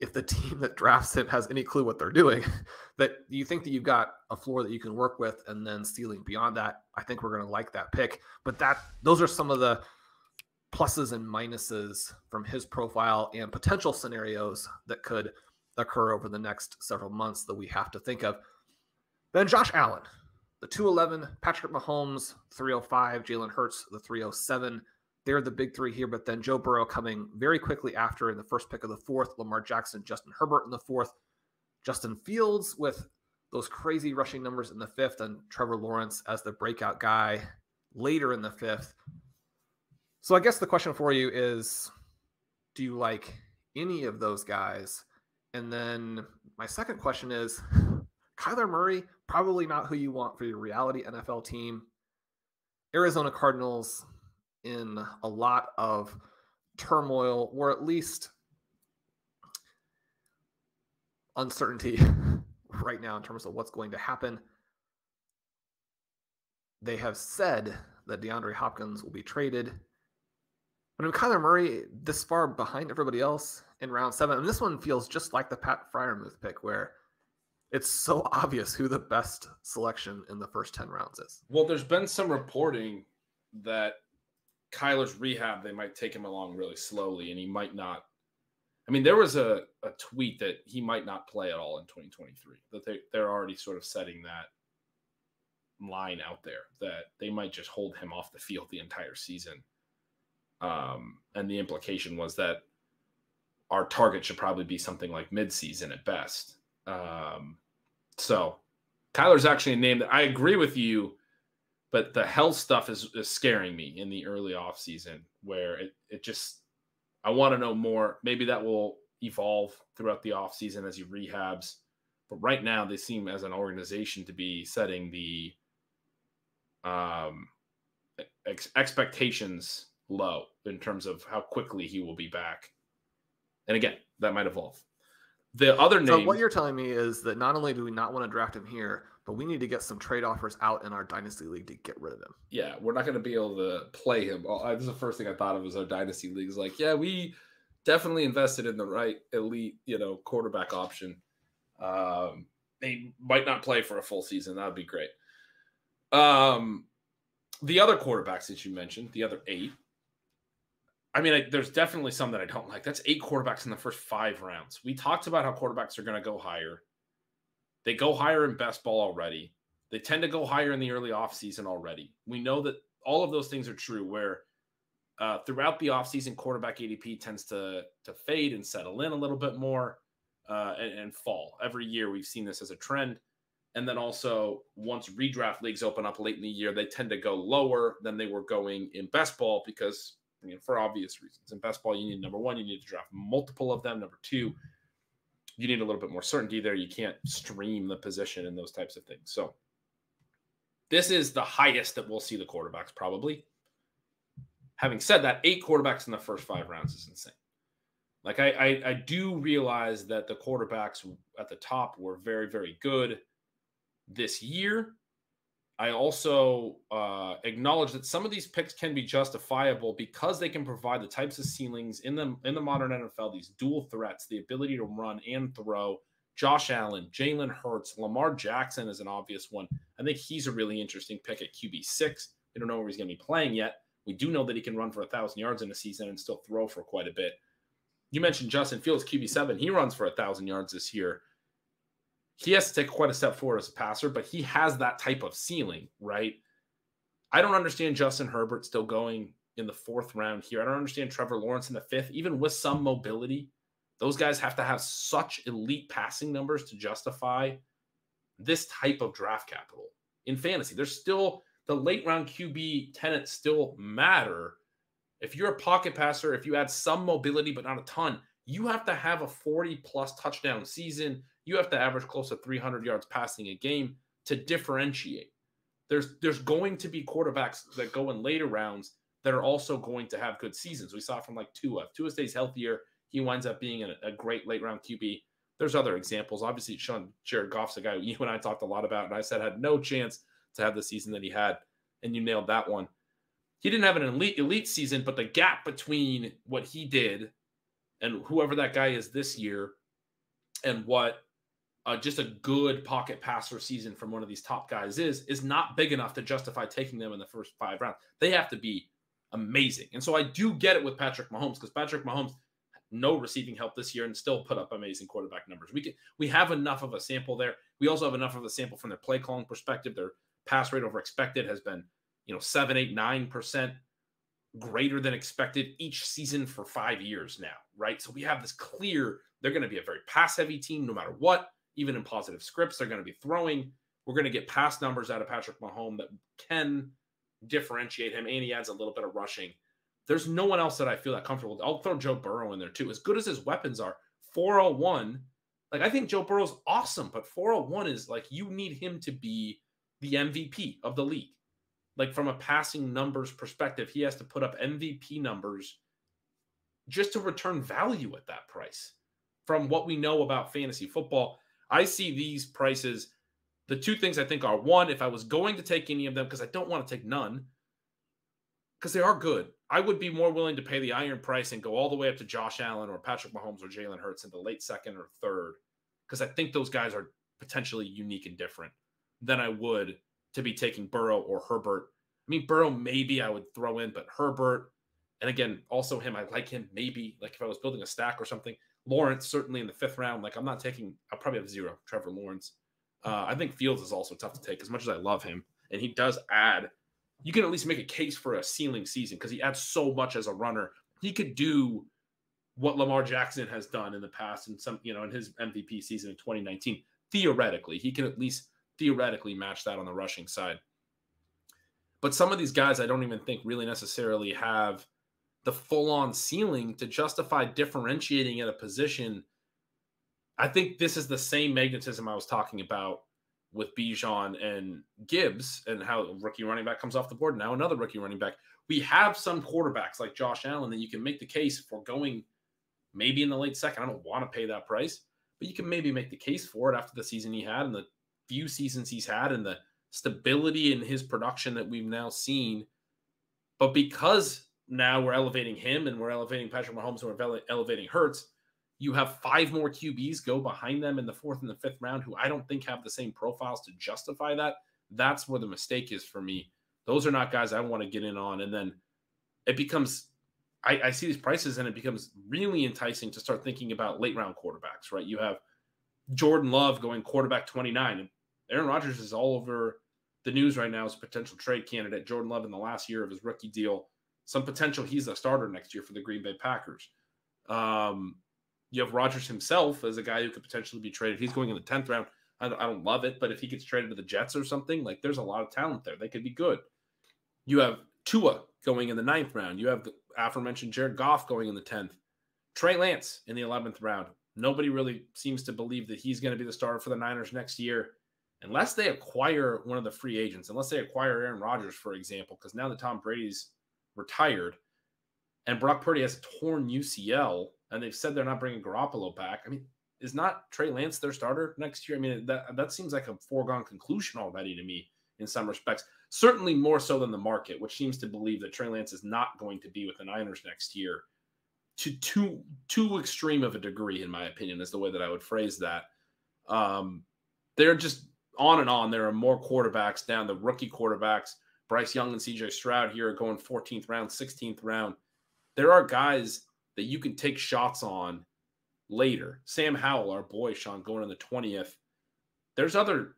if the team that drafts him has any clue what they're doing, that you think that you've got a floor that you can work with, and then ceiling beyond that. I think we're going to like that pick. But those are some of the pluses and minuses from his profile and potential scenarios that could occur over the next several months that we have to think of. Then Josh Allen, the 211, Patrick Mahomes, 305, Jalen Hurts, the 307. They're the big three here, but then Joe Burrow coming very quickly after in the first pick of the fourth, Lamar Jackson, Justin Herbert in the fourth, Justin Fields with those crazy rushing numbers in the fifth, and Trevor Lawrence as the breakout guy later in the fifth. So I guess the question for you is, do you like any of those guys? And then my second question is, Kyler Murray, probably not who you want for your reality NFL team. Arizona Cardinals in a lot of turmoil, or at least uncertainty right now in terms of what's going to happen. They have said that DeAndre Hopkins will be traded. But in Kyler Murray, this far behind everybody else in round 7, and this one feels just like the Pat Freiermuth pick, where it's so obvious who the best selection in the first 10 rounds is. Well, there's been some reporting that Kyler's rehab, they might take him along really slowly, and he might not. I mean, there was a tweet that he might not play at all in 2023, that they're already sort of setting that line out there, that they might just hold him off the field the entire season. And the implication was that our target should probably be something like midseason at best. So Kyler's actually a name that I agree with you, but the health stuff is scaring me in the early offseason, where it just, I want to know more. Maybe that will evolve throughout the offseason as he rehabs. But right now, they seem as an organization to be setting the expectations low in terms of how quickly he will be back. And again, that might evolve. The other name. So what you're telling me is that not only do we not want to draft him here, but we need to get some trade offers out in our dynasty league to get rid of him. Yeah, we're not going to be able to play him. This is the first thing I thought of was our dynasty league. Is like, yeah, we definitely invested in the right elite, quarterback option. They might not play for a full season. That would be great. The other quarterbacks that you mentioned, the other 8. I mean, there's definitely some that I don't like. That's 8 quarterbacks in the first 5 rounds. We talked about how quarterbacks are going to go higher. They go higher in best ball already. They tend to go higher in the early offseason already. We know that all of those things are true, where throughout the offseason, quarterback ADP tends to fade and settle in a little bit more and fall. Every year we've seen this as a trend. And then also, once redraft leagues open up late in the year, they tend to go lower than they were going in best ball because, for obvious reasons. In best ball, you need, number 1, you need to draft multiple of them. Number 2, you need a little bit more certainty there. You can't stream the position and those types of things. So this is the highest that we'll see the quarterbacks probably. Having said that, 8 quarterbacks in the first 5 rounds is insane. Like I do realize that the quarterbacks at the top were very, very good this year. I also acknowledge that some of these picks can be justifiable because they can provide the types of ceilings in the modern NFL, these dual threats, the ability to run and throw. Josh Allen, Jalen Hurts, Lamar Jackson is an obvious one. I think he's a really interesting pick at QB6. We don't know where he's going to be playing yet. We do know that he can run for 1,000 yards in a season and still throw for quite a bit. You mentioned Justin Fields, QB7. He runs for 1,000 yards this year. He has to take quite a step forward as a passer, but he has that type of ceiling, right? I don't understand Justin Herbert still going in the 4th round here. I don't understand Trevor Lawrence in the 5th, even with some mobility. Those guys have to have such elite passing numbers to justify this type of draft capital in fantasy. There's still the late round QB tenants still matter. If you're a pocket passer, if you add some mobility but not a ton, you have to have a 40-plus touchdown season. You have to average close to 300 yards passing a game to differentiate. There's going to be quarterbacks that go in later rounds that are also going to have good seasons. We saw from like Tua. If Tua stays healthier, he winds up being a great late-round QB. There's other examples. Obviously, Jared Goff's a guy you and I talked a lot about, and I said had no chance to have the season that he had, and you nailed that one. He didn't have an elite season, but the gap between what he did and whoever that guy is this year and what just a good pocket passer season from one of these top guys is not big enough to justify taking them in the first 5 rounds. They have to be amazing. And so I do get it with Patrick Mahomes, because Patrick Mahomes, no receiving help this year and still put up amazing quarterback numbers. We have enough of a sample there. We also have enough of a sample from their play calling perspective. Their pass rate over expected has been, 7, 8, 9% greater than expected each season for 5 years now, right? So we have this clear, they're going to be a very pass-heavy team no matter what. Even in positive scripts, they're going to be throwing. We're going to get pass numbers out of Patrick Mahomes that can differentiate him, and he adds a little bit of rushing. There's no one else that I feel that comfortable with. I'll throw Joe Burrow in there too. As good as his weapons are, 401, like I think Joe Burrow's awesome, but 401 is like you need him to be the MVP of the league. Like from a passing numbers perspective, he has to put up MVP numbers just to return value at that price. From what we know about fantasy football, I see these prices. The two things I think are, one, if I was going to take any of them, because I don't want to take none, because they are good, I would be more willing to pay the iron price and go all the way up to Josh Allen or Patrick Mahomes or Jalen Hurts in the late second or third, because I think those guys are potentially unique and different than I would to be taking Burrow or Herbert. I mean, Burrow maybe I would throw in, but Herbert, and again, also him, I like him maybe, like if I was building a stack or something. Lawrence, certainly in the 5th round, like I'm not taking, I'll probably have 0 Trevor Lawrence. I think Fields is also tough to take as much as I love him. And he does add, you can at least make a case for a ceiling season because he adds so much as a runner. He could do what Lamar Jackson has done in the past and some, in his MVP season in 2019. Theoretically, he can at least theoretically match that on the rushing side. But some of these guys I don't even think really necessarily have the full-on ceiling to justify differentiating at a position. I think this is the same magnetism I was talking about with Bijan and Gibbs and how a rookie running back comes off the board. Now another rookie running back. We have some quarterbacks like Josh Allen that you can make the case for going maybe in the late second. I don't want to pay that price, but you can maybe make the case for it after the season he had and the few seasons he's had and the stability in his production that we've now seen. But because now we're elevating him and we're elevating Patrick Mahomes and we're elevating Hurts, you have 5 more QBs go behind them in the 4th and the 5th round who I don't think have the same profiles to justify that. That's where the mistake is for me. Those are not guys I want to get in on. And then it becomes, I see these prices and it becomes really enticing to start thinking about late round quarterbacks, right? You have Jordan Love going quarterback 29. And Aaron Rodgers is all over the news right now as a potential trade candidate. Jordan Love in the last year of his rookie deal, some potential he's a starter next year for the Green Bay Packers. You have Rodgers himself as a guy who could potentially be traded. He's going in the 10th round. I don't love it, but if he gets traded to the Jets or something, like there's a lot of talent there. They could be good. You have Tua going in the 9th round. You have the aforementioned Jared Goff going in the 10th. Trey Lance in the 11th round. Nobody really seems to believe that he's going to be the starter for the Niners next year unless they acquire one of the free agents, unless they acquire Aaron Rodgers, for example, because now that Tom Brady's retired and Brock Purdy has a torn UCL, and they've said they're not bringing Garoppolo back. I mean, is not Trey Lance their starter next year? I mean, that seems like a foregone conclusion already to me in some respects. Certainly more so than the market, which seems to believe that Trey Lance is not going to be with the Niners next year. To too extreme of a degree, in my opinion, is the way that I would phrase that. They're just on and on. There are more quarterbacks down, the rookie quarterbacks. Bryce Young and CJ Stroud here are going 14th round, 16th round. There are guys that you can take shots on later. Sam Howell, our boy, Sean, going in the 20th. There's other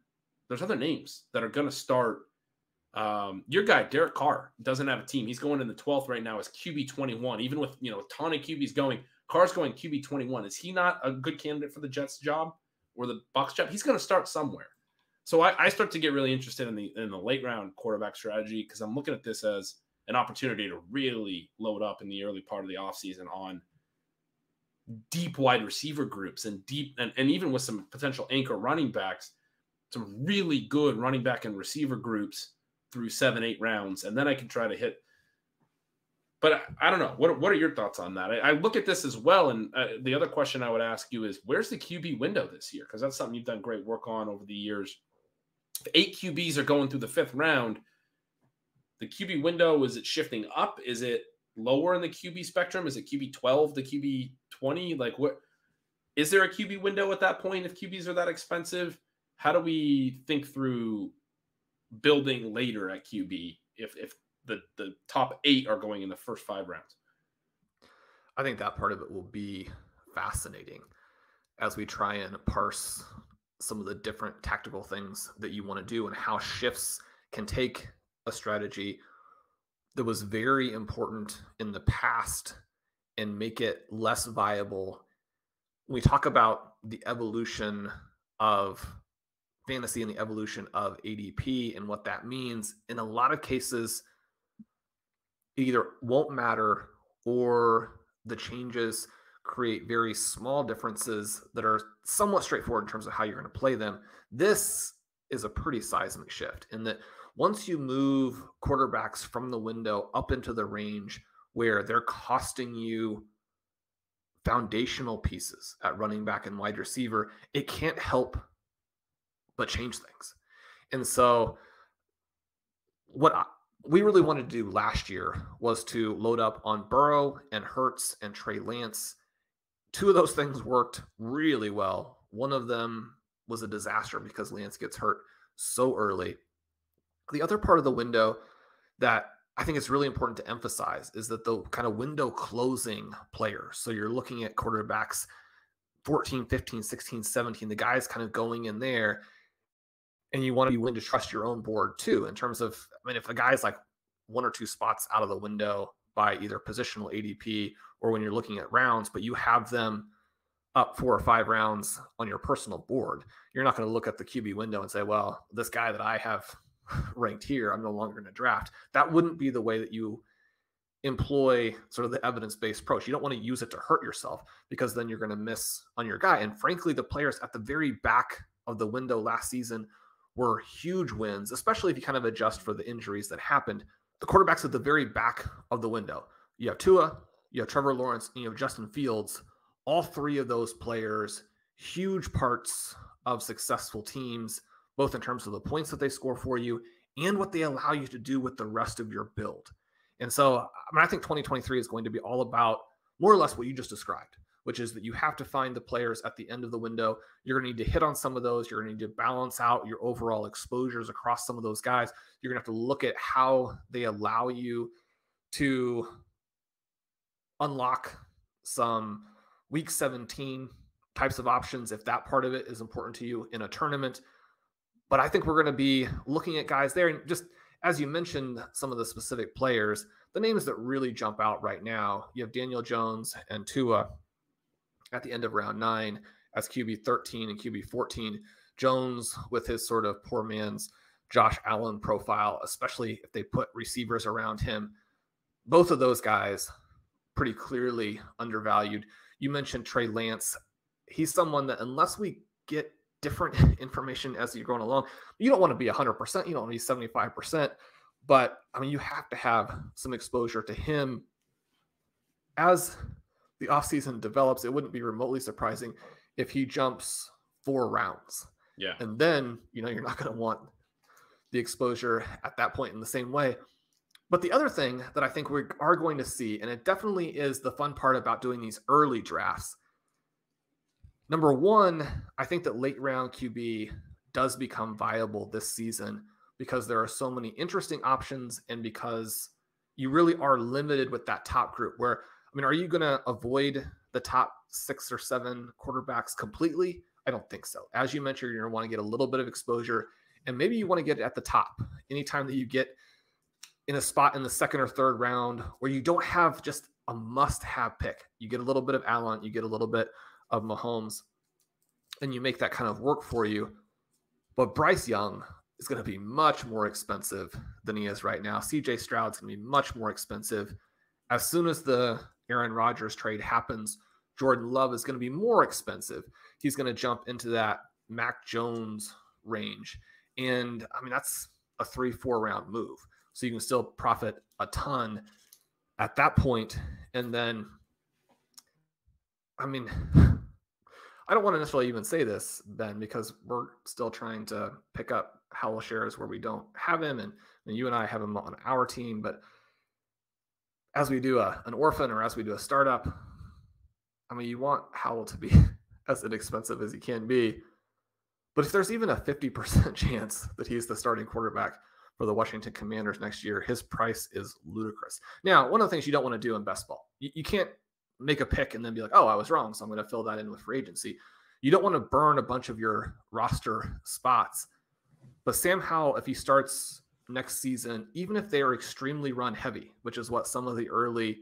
names that are going to start. Your guy, Derek Carr, doesn't have a team. He's going in the 12th right now as QB 21. Even with a ton of QBs going, Carr's going QB 21. Is he not a good candidate for the Jets job or the Bucs job? He's going to start somewhere. So I start to get really interested in the late round quarterback strategy because I'm looking at this as an opportunity to really load up in the early part of the offseason on deep wide receiver groups and even with some potential anchor running backs, some really good running back and receiver groups through 7-8 rounds. And then I can try to hit But I don't know. What are your thoughts on that? I look at this as well. And the other question I would ask you is, where's the QB window this year? Because that's something you've done great work on over the years. If 8 QBs are going through the 5th round, the QB window, is it shifting up? Is it lower in the QB spectrum? Is it QB 12 to QB 20? Like, what is there a QB window at that point if QBs are that expensive? How do we think through building later at QB if the top 8 are going in the first 5 rounds? I think that part of it will be fascinating as we try and parse some of the different tactical things that you want to do and how shifts can take a strategy that was very important in the past and make it less viable. When we talk about the evolution of fantasy and the evolution of ADP and what that means, in a lot of cases, it either won't matter or the changes create very small differences that are somewhat straightforward in terms of how you're going to play them. This is a pretty seismic shift in that once you move quarterbacks from the window up into the range where they're costing you foundational pieces at running back and wide receiver, it can't help but change things. And so what we really wanted to do last year was to load up on Burrow and Hurts and Trey Lance. 2 of those things worked really well. One of them was a disaster because Lance gets hurt so early. The other part of the window that I think it's really important to emphasize is that the kind of window closing players. So you're looking at quarterbacks 14, 15, 16, 17, the guys kind of going in there, and you want to be willing to trust your own board too, in terms of, I mean, if a guy's like 1 or 2 spots out of the window by either positional ADP or when you're looking at rounds, but you have them up 4 or 5 rounds on your personal board, you're not going to look at the QB window and say, well, this guy that I have ranked here, I'm no longer going to draft. That wouldn't be the way that you employ sort of the evidence-based approach. You don't want to use it to hurt yourself because then you're going to miss on your guy. And frankly, the players at the very back of the window last season were huge wins, especially if you kind of adjust for the injuries that happened. The quarterbacks at the very back of the window, you have Tua, you have Trevor Lawrence, and you have Justin Fields. All 3 of those players, huge parts of successful teams, both in terms of the points that they score for you and what they allow you to do with the rest of your build. And so, I mean, I think 2023 is going to be all about more or less what you just described, which is that you have to find the players at the end of the window. You're going to need to hit on some of those. You're going to need to balance out your overall exposures across some of those guys. You're going to have to look at how they allow you to unlock some week 17 types of options if that part of it is important to you in a tournament. But I think we're going to be looking at guys there. And just as you mentioned, some of the specific players, the names that really jump out right now, you have Daniel Jones and Tua at the end of round 9 as QB 13 and QB 14. Jones with his sort of poor man's Josh Allen profile, especially if they put receivers around him. Both of those guys pretty clearly undervalued. You mentioned Trey Lance. He's someone that unless we get different information as you're going along, you don't want to be 100%, you don't want to be 75%, but I mean, you have to have some exposure to him as the offseason develops. It wouldn't be remotely surprising if he jumps 4 rounds. Yeah. And then, you know, you're not going to want the exposure at that point in the same way. But the other thing that I think we are going to see, and it definitely is the fun part about doing these early drafts. Number one, I think that late round QB does become viable this season because there are so many interesting options and because you really are limited with that top group where, I mean, are you going to avoid the top 6 or 7 quarterbacks completely? I don't think so. As you mentioned, you're going to want to get a little bit of exposure and maybe you want to get it at the top. Anytime that you get in a spot in the 2nd or 3rd round where you don't have just a must-have pick, you get a little bit of Allen, you get a little bit of Mahomes, and you make that kind of work for you. But Bryce Young is going to be much more expensive than he is right now. CJ Stroud's going to be much more expensive. As soon as the Aaron Rodgers trade happens, Jordan Love is going to be more expensive. He's going to jump into that Mac Jones range. And I mean, that's a 3-4 round move. So you can still profit a ton. at that point. And then, I mean, I don't want to necessarily even say this, Ben, because we're still trying to pick up Howell shares where we don't have him. And you and I have him on our team. But as we do an orphan or as we do a startup, I mean, you want Howell to be as inexpensive as he can be. But if there's even a 50% chance that he's the starting quarterback for the Washington Commanders next year, his price is ludicrous. Now, one of the things you don't want to do in best ball, you can't make a pick and then be like, oh, I was wrong, so I'm going to fill that in with free agency. You don't want to burn a bunch of your roster spots. But Sam Howell, if he starts next season, even if they are extremely run heavy, which is what some of the early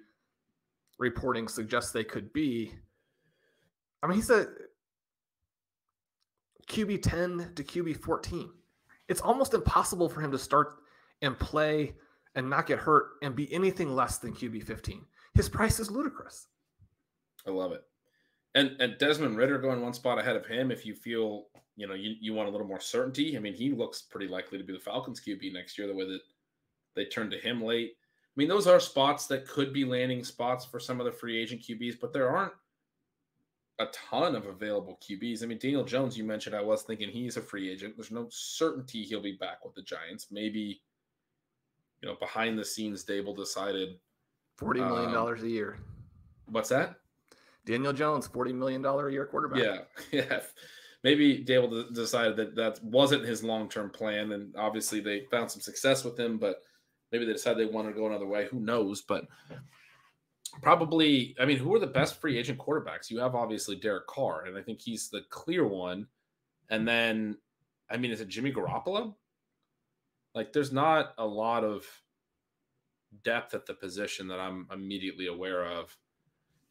reporting suggests they could be, I mean, he's a QB 10 to QB 14. It's almost impossible for him to start and play and not get hurt and be anything less than QB 15. His price is ludicrous. I love it. And Desmond Ridder going one spot ahead of him, if you feel, you want a little more certainty. I mean, he looks pretty likely to be the Falcons QB next year, the way that they turned to him late. I mean, those are spots that could be landing spots for some of the free agent QBs, but there aren't a ton of available QBs. I mean, Daniel Jones, you mentioned, I was thinking he's a free agent. There's no certainty he'll be back with the Giants. Maybe, behind the scenes, Dable decided $40 million a year. What's that? Daniel Jones, $40 million a year quarterback. Yeah. Maybe Dable decided that wasn't his long-term plan, and obviously they found some success with him, but maybe they decided they wanted to go another way. Who knows? But probably, I mean, who are the best free agent quarterbacks? You have obviously Derek Carr, and I think he's the clear one. And then, I mean, is it Jimmy Garoppolo? Like, there's not a lot of depth at the position that I'm immediately aware of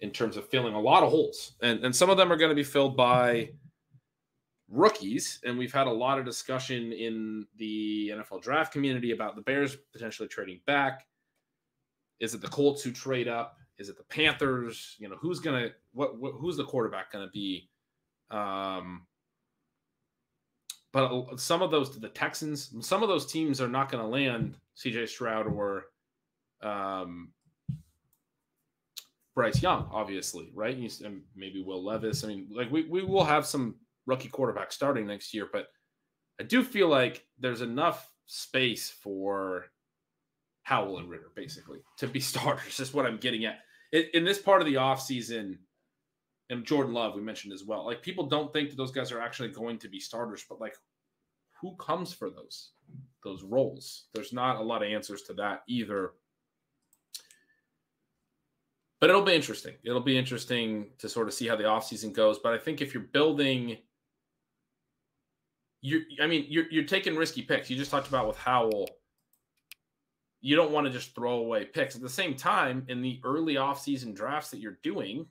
in terms of filling a lot of holes. And some of them are going to be filled by rookies. And we've had a lot of discussion in the NFL draft community about the Bears potentially trading back. Is it the Colts who trade up? Is it the Panthers? Who's going to who's the quarterback going to be? But some of those, the Texans, some of those teams are not going to land CJ Stroud or Bryce Young, obviously, right? And maybe Will Levis. I mean, like we will have some rookie quarterbacks starting next year, but I do feel like there's enough space for Howell and Ridder, basically, to be starters. Is what I'm getting at. In this part of the offseason, and Jordan Love, we mentioned as well, like people don't think that those guys are actually going to be starters, but like who comes for those roles? There's not a lot of answers to that either. But it'll be interesting. It'll be interesting to sort of see how the offseason goes. But I think if you're building, you're taking risky picks. You just talked about with Howell. You don't want to just throw away picks. At the same time, in the early offseason drafts that you're doing,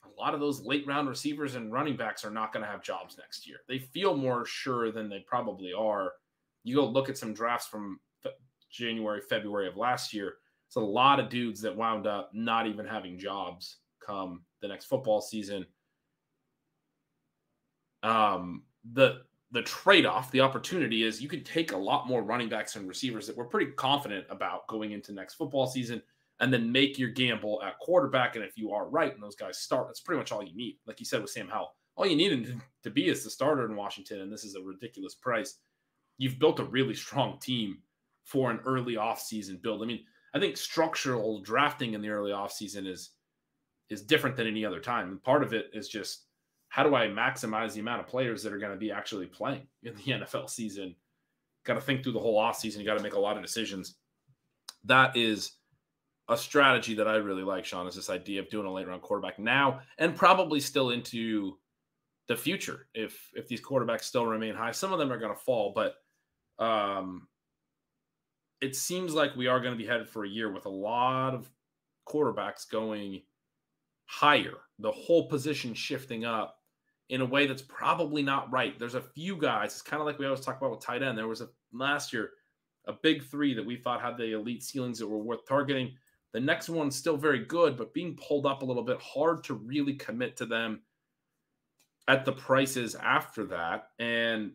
a lot of those late round receivers and running backs are not going to have jobs next year. They feel more sure than they probably are. You go look at some drafts from January, February of last year. It's a lot of dudes that wound up not even having jobs come the next football season. The trade-off, the opportunity is you can take a lot more running backs and receivers that we're pretty confident about going into next football season and then make your gamble at quarterback. And if you are right and those guys start, that's pretty much all you need. Like you said with Sam Howell, all you need him to be is the starter in Washington, and this is a ridiculous price. You've built a really strong team for an early offseason build. I mean, I think structural drafting in the early offseason is different than any other time. And part of it is just, how do I maximize the amount of players that are going to be actually playing in the NFL season? Got to think through the whole offseason. You got to make a lot of decisions. That is a strategy that I really like, Sean, is this idea of doing a late round quarterback now and probably still into the future. If these quarterbacks still remain high, some of them are going to fall, but it seems like we are going to be headed for a year with a lot of quarterbacks going higher, the whole position shifting up in a way that's probably not right. There's a few guys, it's kind of like we always talk about with tight end. There was last year, a big three that we thought had the elite ceilings that were worth targeting. The next one's still very good, but being pulled up a little bit, hard to really commit to them at the prices after that. And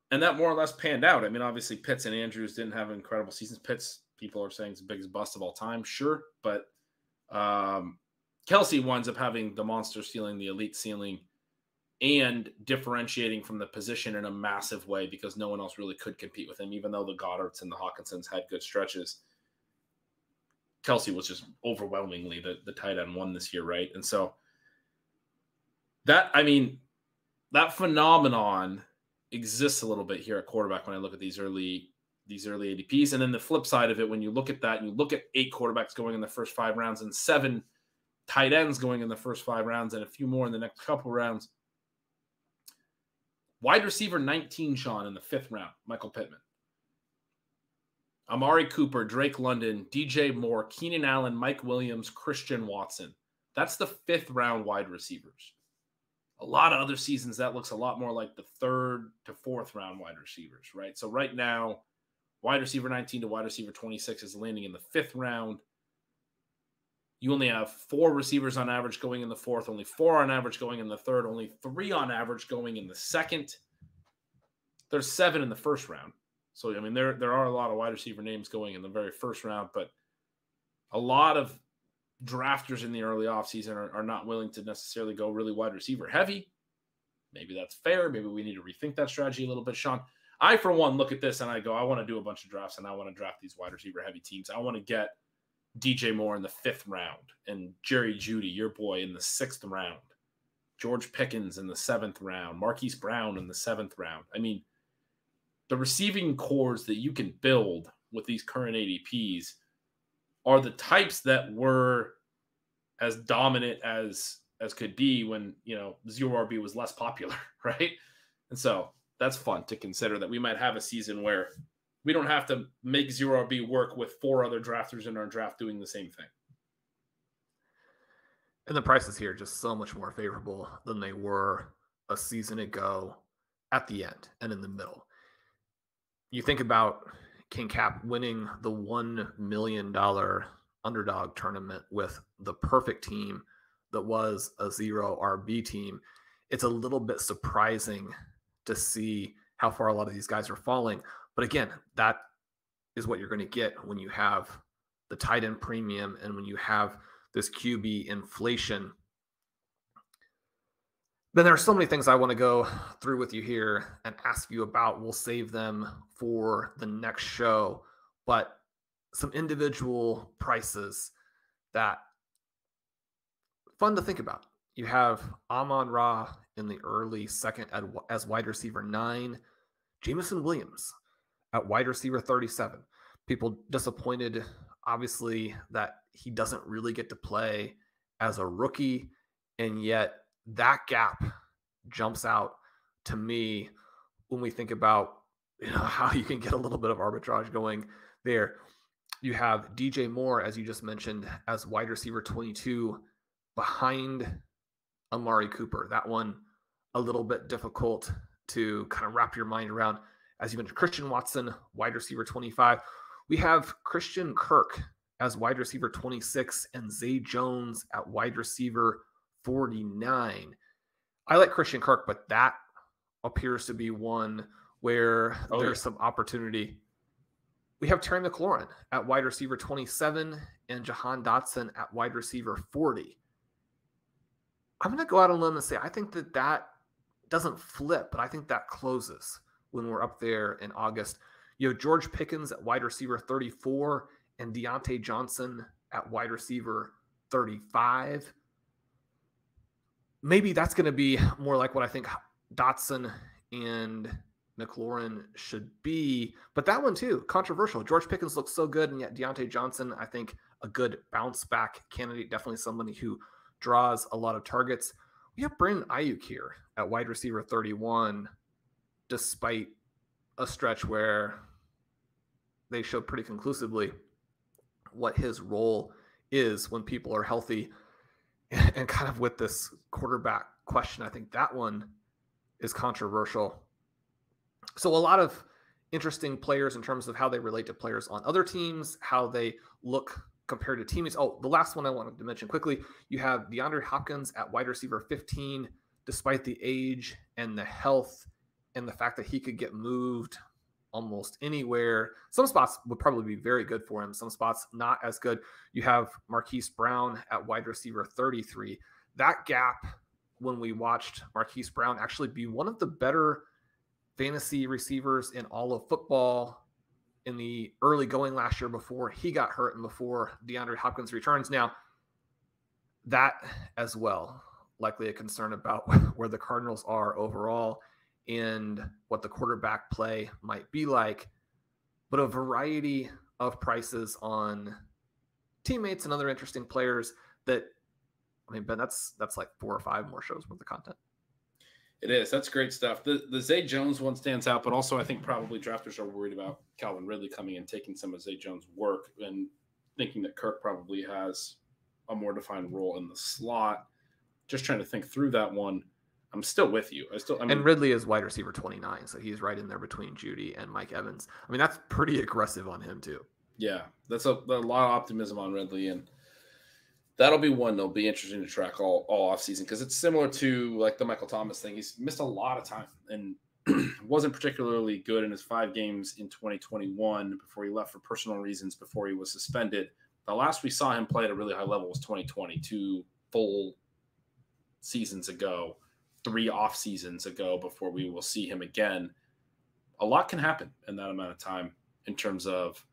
that more or less panned out. I mean, obviously Pitts and Andrews didn't have incredible seasons. Pitts people are saying it's the biggest bust of all time. Sure, but Kelsey winds up having the monster ceiling, the elite ceiling, and differentiating from the position in a massive way because no one else really could compete with him, even though the Goddards and the Hawkinsons had good stretches. Kelsey was just overwhelmingly the tight end one this year, right? And so that phenomenon exists a little bit here at quarterback when I look at these early ADPs. And then the flip side of it, when you look at that and you look at 8 quarterbacks going in the first 5 rounds and 7 tight ends going in the first 5 rounds and a few more in the next couple rounds. Wide receiver 19, Sean, in the 5th round, Michael Pittman. Amari Cooper, Drake London, DJ Moore, Keenan Allen, Mike Williams, Christian Watson. That's the 5th round wide receivers. A lot of other seasons, that looks a lot more like the 3rd to 4th round wide receivers, right? So right now, wide receiver 19 to wide receiver 26 is landing in the 5th round. You only have 4 receivers on average going in the 4th, only 4 on average going in the 3rd, only 3 on average going in the 2nd. There's 7 in the 1st round. So, I mean, there are a lot of wide receiver names going in the very 1st round, but a lot of drafters in the early offseason are not willing to necessarily go really wide receiver heavy. Maybe that's fair. Maybe we need to rethink that strategy a little bit, Sean. I, for one, look at this and I go, I want to do a bunch of drafts and I want to draft these wide receiver heavy teams. I want to get DJ Moore in the 5th round and Jerry Jeudy, your boy, in the 6th round. George Pickens in the 7th round. Marquise Brown in the 7th round. I mean, the receiving cores that you can build with these current ADPs are the types that were as dominant as could be when, zero RB was less popular, right? And so that's fun to consider that we might have a season where we don't have to make zero RB work with 4 other drafters in our draft doing the same thing. And the prices here are just so much more favorable than they were a season ago at the end and in the middle. You think about King Cap winning the $1 million Underdog tournament with the perfect team that was a zero RB team. It's a little bit surprising to see how far a lot of these guys are falling. But again, that is what you're going to get when you have the tight end premium and when you have this QB inflation. Then there are so many things I want to go through with you here and ask you about. We'll save them for the next show. But some individual prices that fun to think about. You have Amon-Ra in the early 2nd as wide receiver 9. Jameson Williams at wide receiver 37. People disappointed, obviously, that he doesn't really get to play as a rookie, and yet that gap jumps out to me when we think about how you can get a little bit of arbitrage going there. You have DJ Moore, as you just mentioned, as wide receiver 22 behind Amari Cooper. That one a little bit difficult to kind of wrap your mind around. As you mentioned, Christian Watson, wide receiver 25. We have Christian Kirk as wide receiver 26 and Zay Jones at wide receiver 49. I like Christian Kirk, but that appears to be one where there's some opportunity. We have Terry McLaurin at wide receiver 27 and Jahan Dotson at wide receiver 40. I'm going to go out on a limb and say I think that doesn't flip, but I think that closes when we're up there in August. You have George Pickens at wide receiver 34 and Deontay Johnson at wide receiver 35. Maybe that's going to be more like what I think Dotson and McLaurin should be. But that one too, controversial. George Pickens looks so good, and yet Deontay Johnson, I think, a good bounce back candidate. Definitely somebody who draws a lot of targets. We have Brandon Ayuk here at wide receiver 31, despite a stretch where they showed pretty conclusively what his role is when people are healthy. And kind of with this quarterback question, I think that one is controversial. So a lot of interesting players in terms of how they relate to players on other teams, how they look compared to teammates. Oh, the last one I wanted to mention quickly, you have DeAndre Hopkins at wide receiver 15, despite the age and the health and the fact that he could get moved almost anywhere. Some spots would probably be very good for him. Some spots not as good. You have Marquise Brown at wide receiver 33. That gap, when we watched Marquise Brown actually be one of the better fantasy receivers in all of football in the early going last year before he got hurt and before DeAndre Hopkins returns. Now, that as well, likely a concern about where the Cardinals are overall and what the quarterback play might be like, but a variety of prices on teammates and other interesting players that, I mean, Ben, that's like 4 or 5 more shows worth of content. It is. That's great stuff. The Zay Jones one stands out, but also I think probably drafters are worried about Calvin Ridley coming and taking some of Zay Jones' work and thinking that Kirk probably has a more defined role in the slot. Just trying to think through that one. I'm still with you. And Ridley is wide receiver 29, so he's right in there between Judy and Mike Evans. I mean, that's pretty aggressive on him too. Yeah, that's a lot of optimism on Ridley, and that'll be one that'll be interesting to track all offseason because it's similar to like the Michael Thomas thing. He's missed a lot of time and wasn't particularly good in his 5 games in 2021 before he left for personal reasons before he was suspended. The last we saw him play at a really high level was 2020, 2 full seasons ago, 3 off seasons ago before we will see him again. A lot can happen in that amount of time in terms of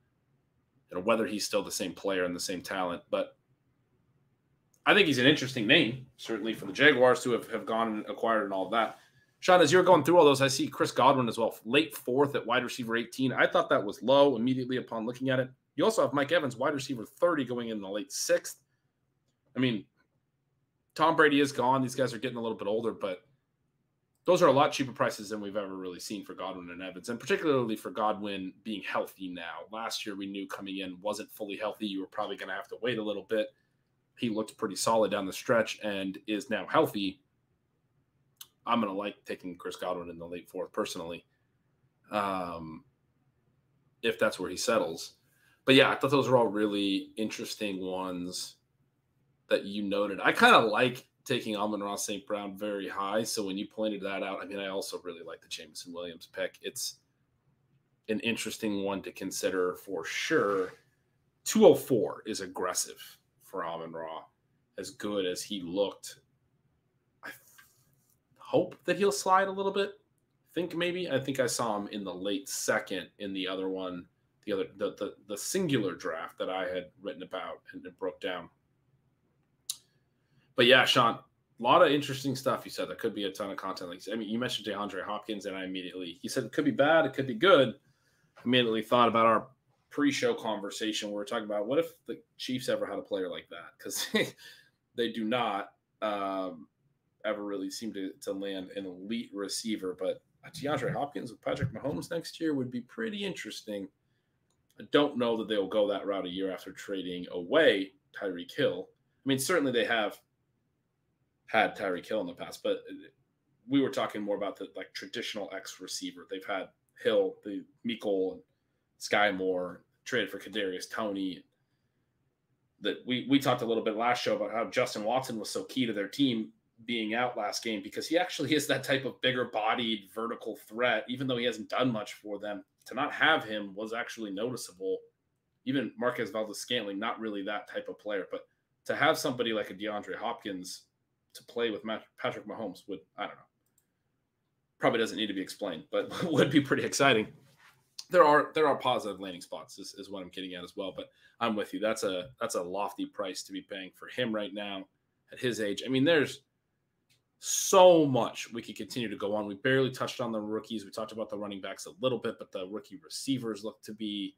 whether he's still the same player and the same talent. But I think he's an interesting name, certainly for the Jaguars to have gone and acquired and all of that. Shawn, as you're going through all those, I see Chris Godwin as well, late 4th at wide receiver 18. I thought that was low immediately upon looking at it. You also have Mike Evans, wide receiver 30, going in the late 6th. I mean, Tom Brady is gone. These guys are getting a little bit older, but those are a lot cheaper prices than we've ever really seen for Godwin and Evans, and particularly for Godwin being healthy now. Last year we knew coming in wasn't fully healthy. You were probably going to have to wait a little bit. He looked pretty solid down the stretch and is now healthy. I'm going to like taking Chris Godwin in the late 4th personally, if that's where he settles. But yeah, I thought those were all really interesting ones that you noted. I kind of like taking Amon-Ra St. Brown very high. So when you pointed that out, I mean, I also really like the Jameson Williams pick. It's an interesting one to consider for sure. 204 is aggressive for Amon-Ra. As good as he looked, I hope that he'll slide a little bit. I think I saw him in the late 2nd in the other one, the singular draft that I had written about and it broke down. But yeah, Shawn, a lot of interesting stuff you said. There could be a ton of content. Like, I mean, you mentioned DeAndre Hopkins, and you said it could be bad, it could be good. I immediately thought about our pre-show conversation where we're talking about what if the Chiefs ever had a player like that? Because they do not ever really seem to land an elite receiver. But DeAndre Hopkins with Patrick Mahomes next year would be pretty interesting. I don't know that they will go that route a year after trading away Tyreek Hill. I mean, certainly they have had Tyreek Hill in the past, but we were talking more about the like traditional X receiver. They've had Hill, the Mecole, and Sky Moore, traded for Kadarius Toney. That we talked a little bit last show about how Justin Watson was so key to their team being out last game because he actually is that type of bigger bodied vertical threat, even though he hasn't done much for them. To not have him was actually noticeable. Even Marquez Valdes-Scantling, not really that type of player, but to have somebody like a DeAndre Hopkins to play with Patrick Mahomes would, I don't know, probably doesn't need to be explained, but would be pretty exciting. There are positive landing spots is what I'm getting at as well, but I'm with you. That's a lofty price to be paying for him right now at his age. I mean, there's so much we could continue to go on. We barely touched on the rookies. We talked about the running backs a little bit, but the rookie receivers look to be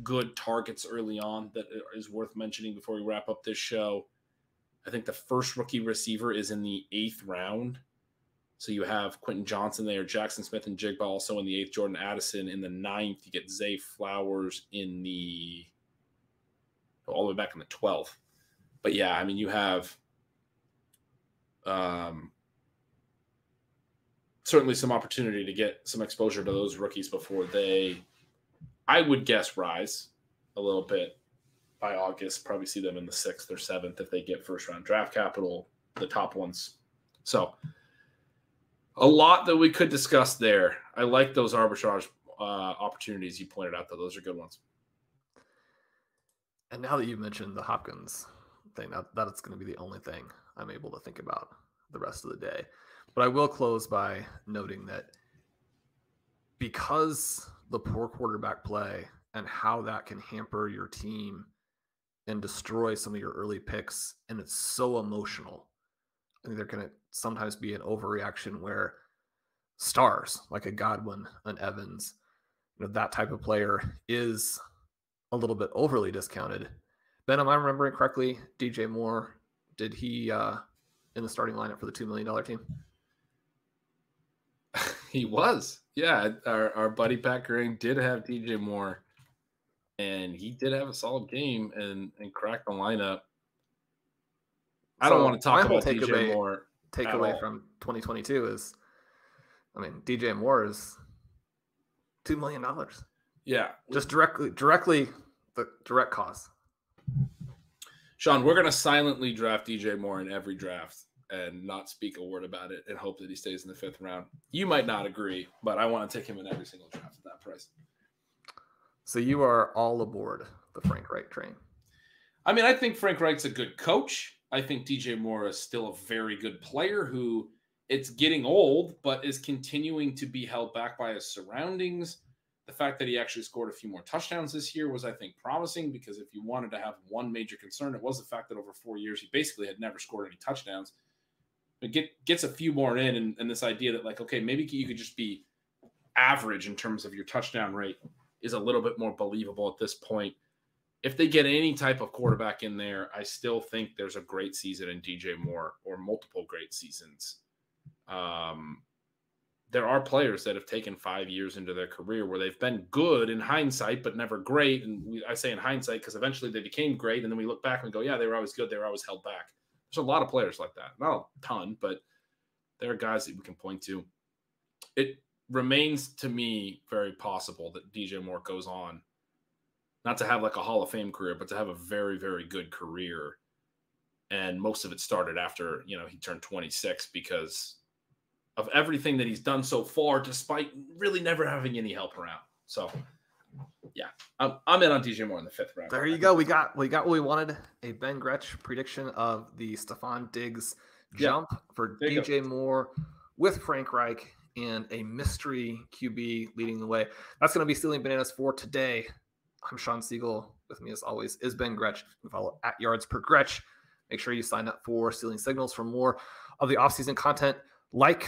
good targets early on that is worth mentioning before we wrap up this show. I think the first rookie receiver is in the 8th round. So you have Quentin Johnson there, Jackson Smith and Jigba also in the 8th, Jordan Addison in the 9th. You get Zay Flowers in all the way back in the 12th. But yeah, I mean, you have certainly some opportunity to get some exposure to those rookies before they, I would guess, rise a little bit by August. Probably see them in the 6th or 7th if they get first-round draft capital, the top ones. So a lot that we could discuss there. I like those arbitrage opportunities you pointed out, though. Those are good ones. And now that you've mentioned the Hopkins thing, that's going to be the only thing I'm able to think about the rest of the day. But I will close by noting that because the poor quarterback play and how that can hamper your team and destroy some of your early picks, and it's so emotional, I think there can sometimes be an overreaction where stars like a Godwin, an Evans, that type of player is a little bit overly discounted. Ben, am I remembering correctly? DJ Moore, did he in the starting lineup for the $2 million team? He was. Yeah, our buddy Pat Green did have DJ Moore, and he did have a solid game and cracked the lineup. I don't want to talk about DJ Moore. Takeaway from 2022 is, DJ Moore is $2 million. Yeah. Just directly the direct cause. Shawn, we're going to silently draft DJ Moore in every draft and not speak a word about it and hope that he stays in the 5th round. You might not agree, but I want to take him in every single draft at that price. So you are all aboard the Frank Reich train. I think Frank Reich's a good coach. I think DJ Moore is still a very good player who it's getting old, but is continuing to be held back by his surroundings. The fact that he actually scored a few more touchdowns this year was, I think, promising, because if you wanted to have one major concern, it was the fact that over 4 years, he basically had never scored any touchdowns. But gets a few more in, and this idea that, like, okay, maybe you could just be average in terms of your touchdown rate is a little bit more believable at this point. If they get any type of quarterback in there, I still think there's a great season in DJ Moore, or multiple great seasons. There are players that have taken 5 years into their career where they've been good in hindsight, but never great. And I say in hindsight because eventually they became great. And then we look back and go, yeah, they were always good. They were always held back. There's a lot of players like that. Not a ton, but there are guys that we can point to. It remains to me very possible that DJ Moore goes on, not to have like a Hall of Fame career, but to have a very, very good career. And most of it started after, he turned 26 because of everything that he's done so far, despite really never having any help around. So, yeah, I'm in on DJ Moore in the 5th round. There you go. We got what we wanted. A Ben Gretch prediction of the Stephon Diggs jump for DJ Moore with Frank Reich and a mystery QB leading the way. That's going to be Stealing Bananas for today. I'm Shawn Siegele. With me, as always, is Ben Gretch. You can follow at @yardspergretch. Make sure you sign up for Stealing Signals for more of the offseason content, like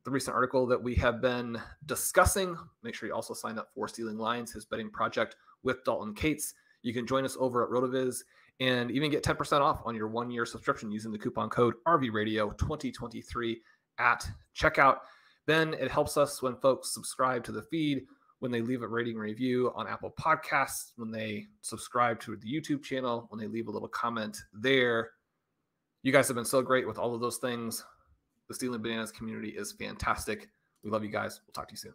the recent article that we have been discussing. Make sure you also sign up for Stealing Lines, his betting project with Dalton Cates. You can join us over at RotoViz and even get 10% off on your 1-year subscription using the coupon code RVRadio2023 at checkout. Then it helps us when folks subscribe to the feed, when they leave a rating and review on Apple Podcasts, when they subscribe to the YouTube channel, when they leave a little comment there. You guys have been so great with all of those things. The Stealing Bananas community is fantastic. We love you guys. We'll talk to you soon.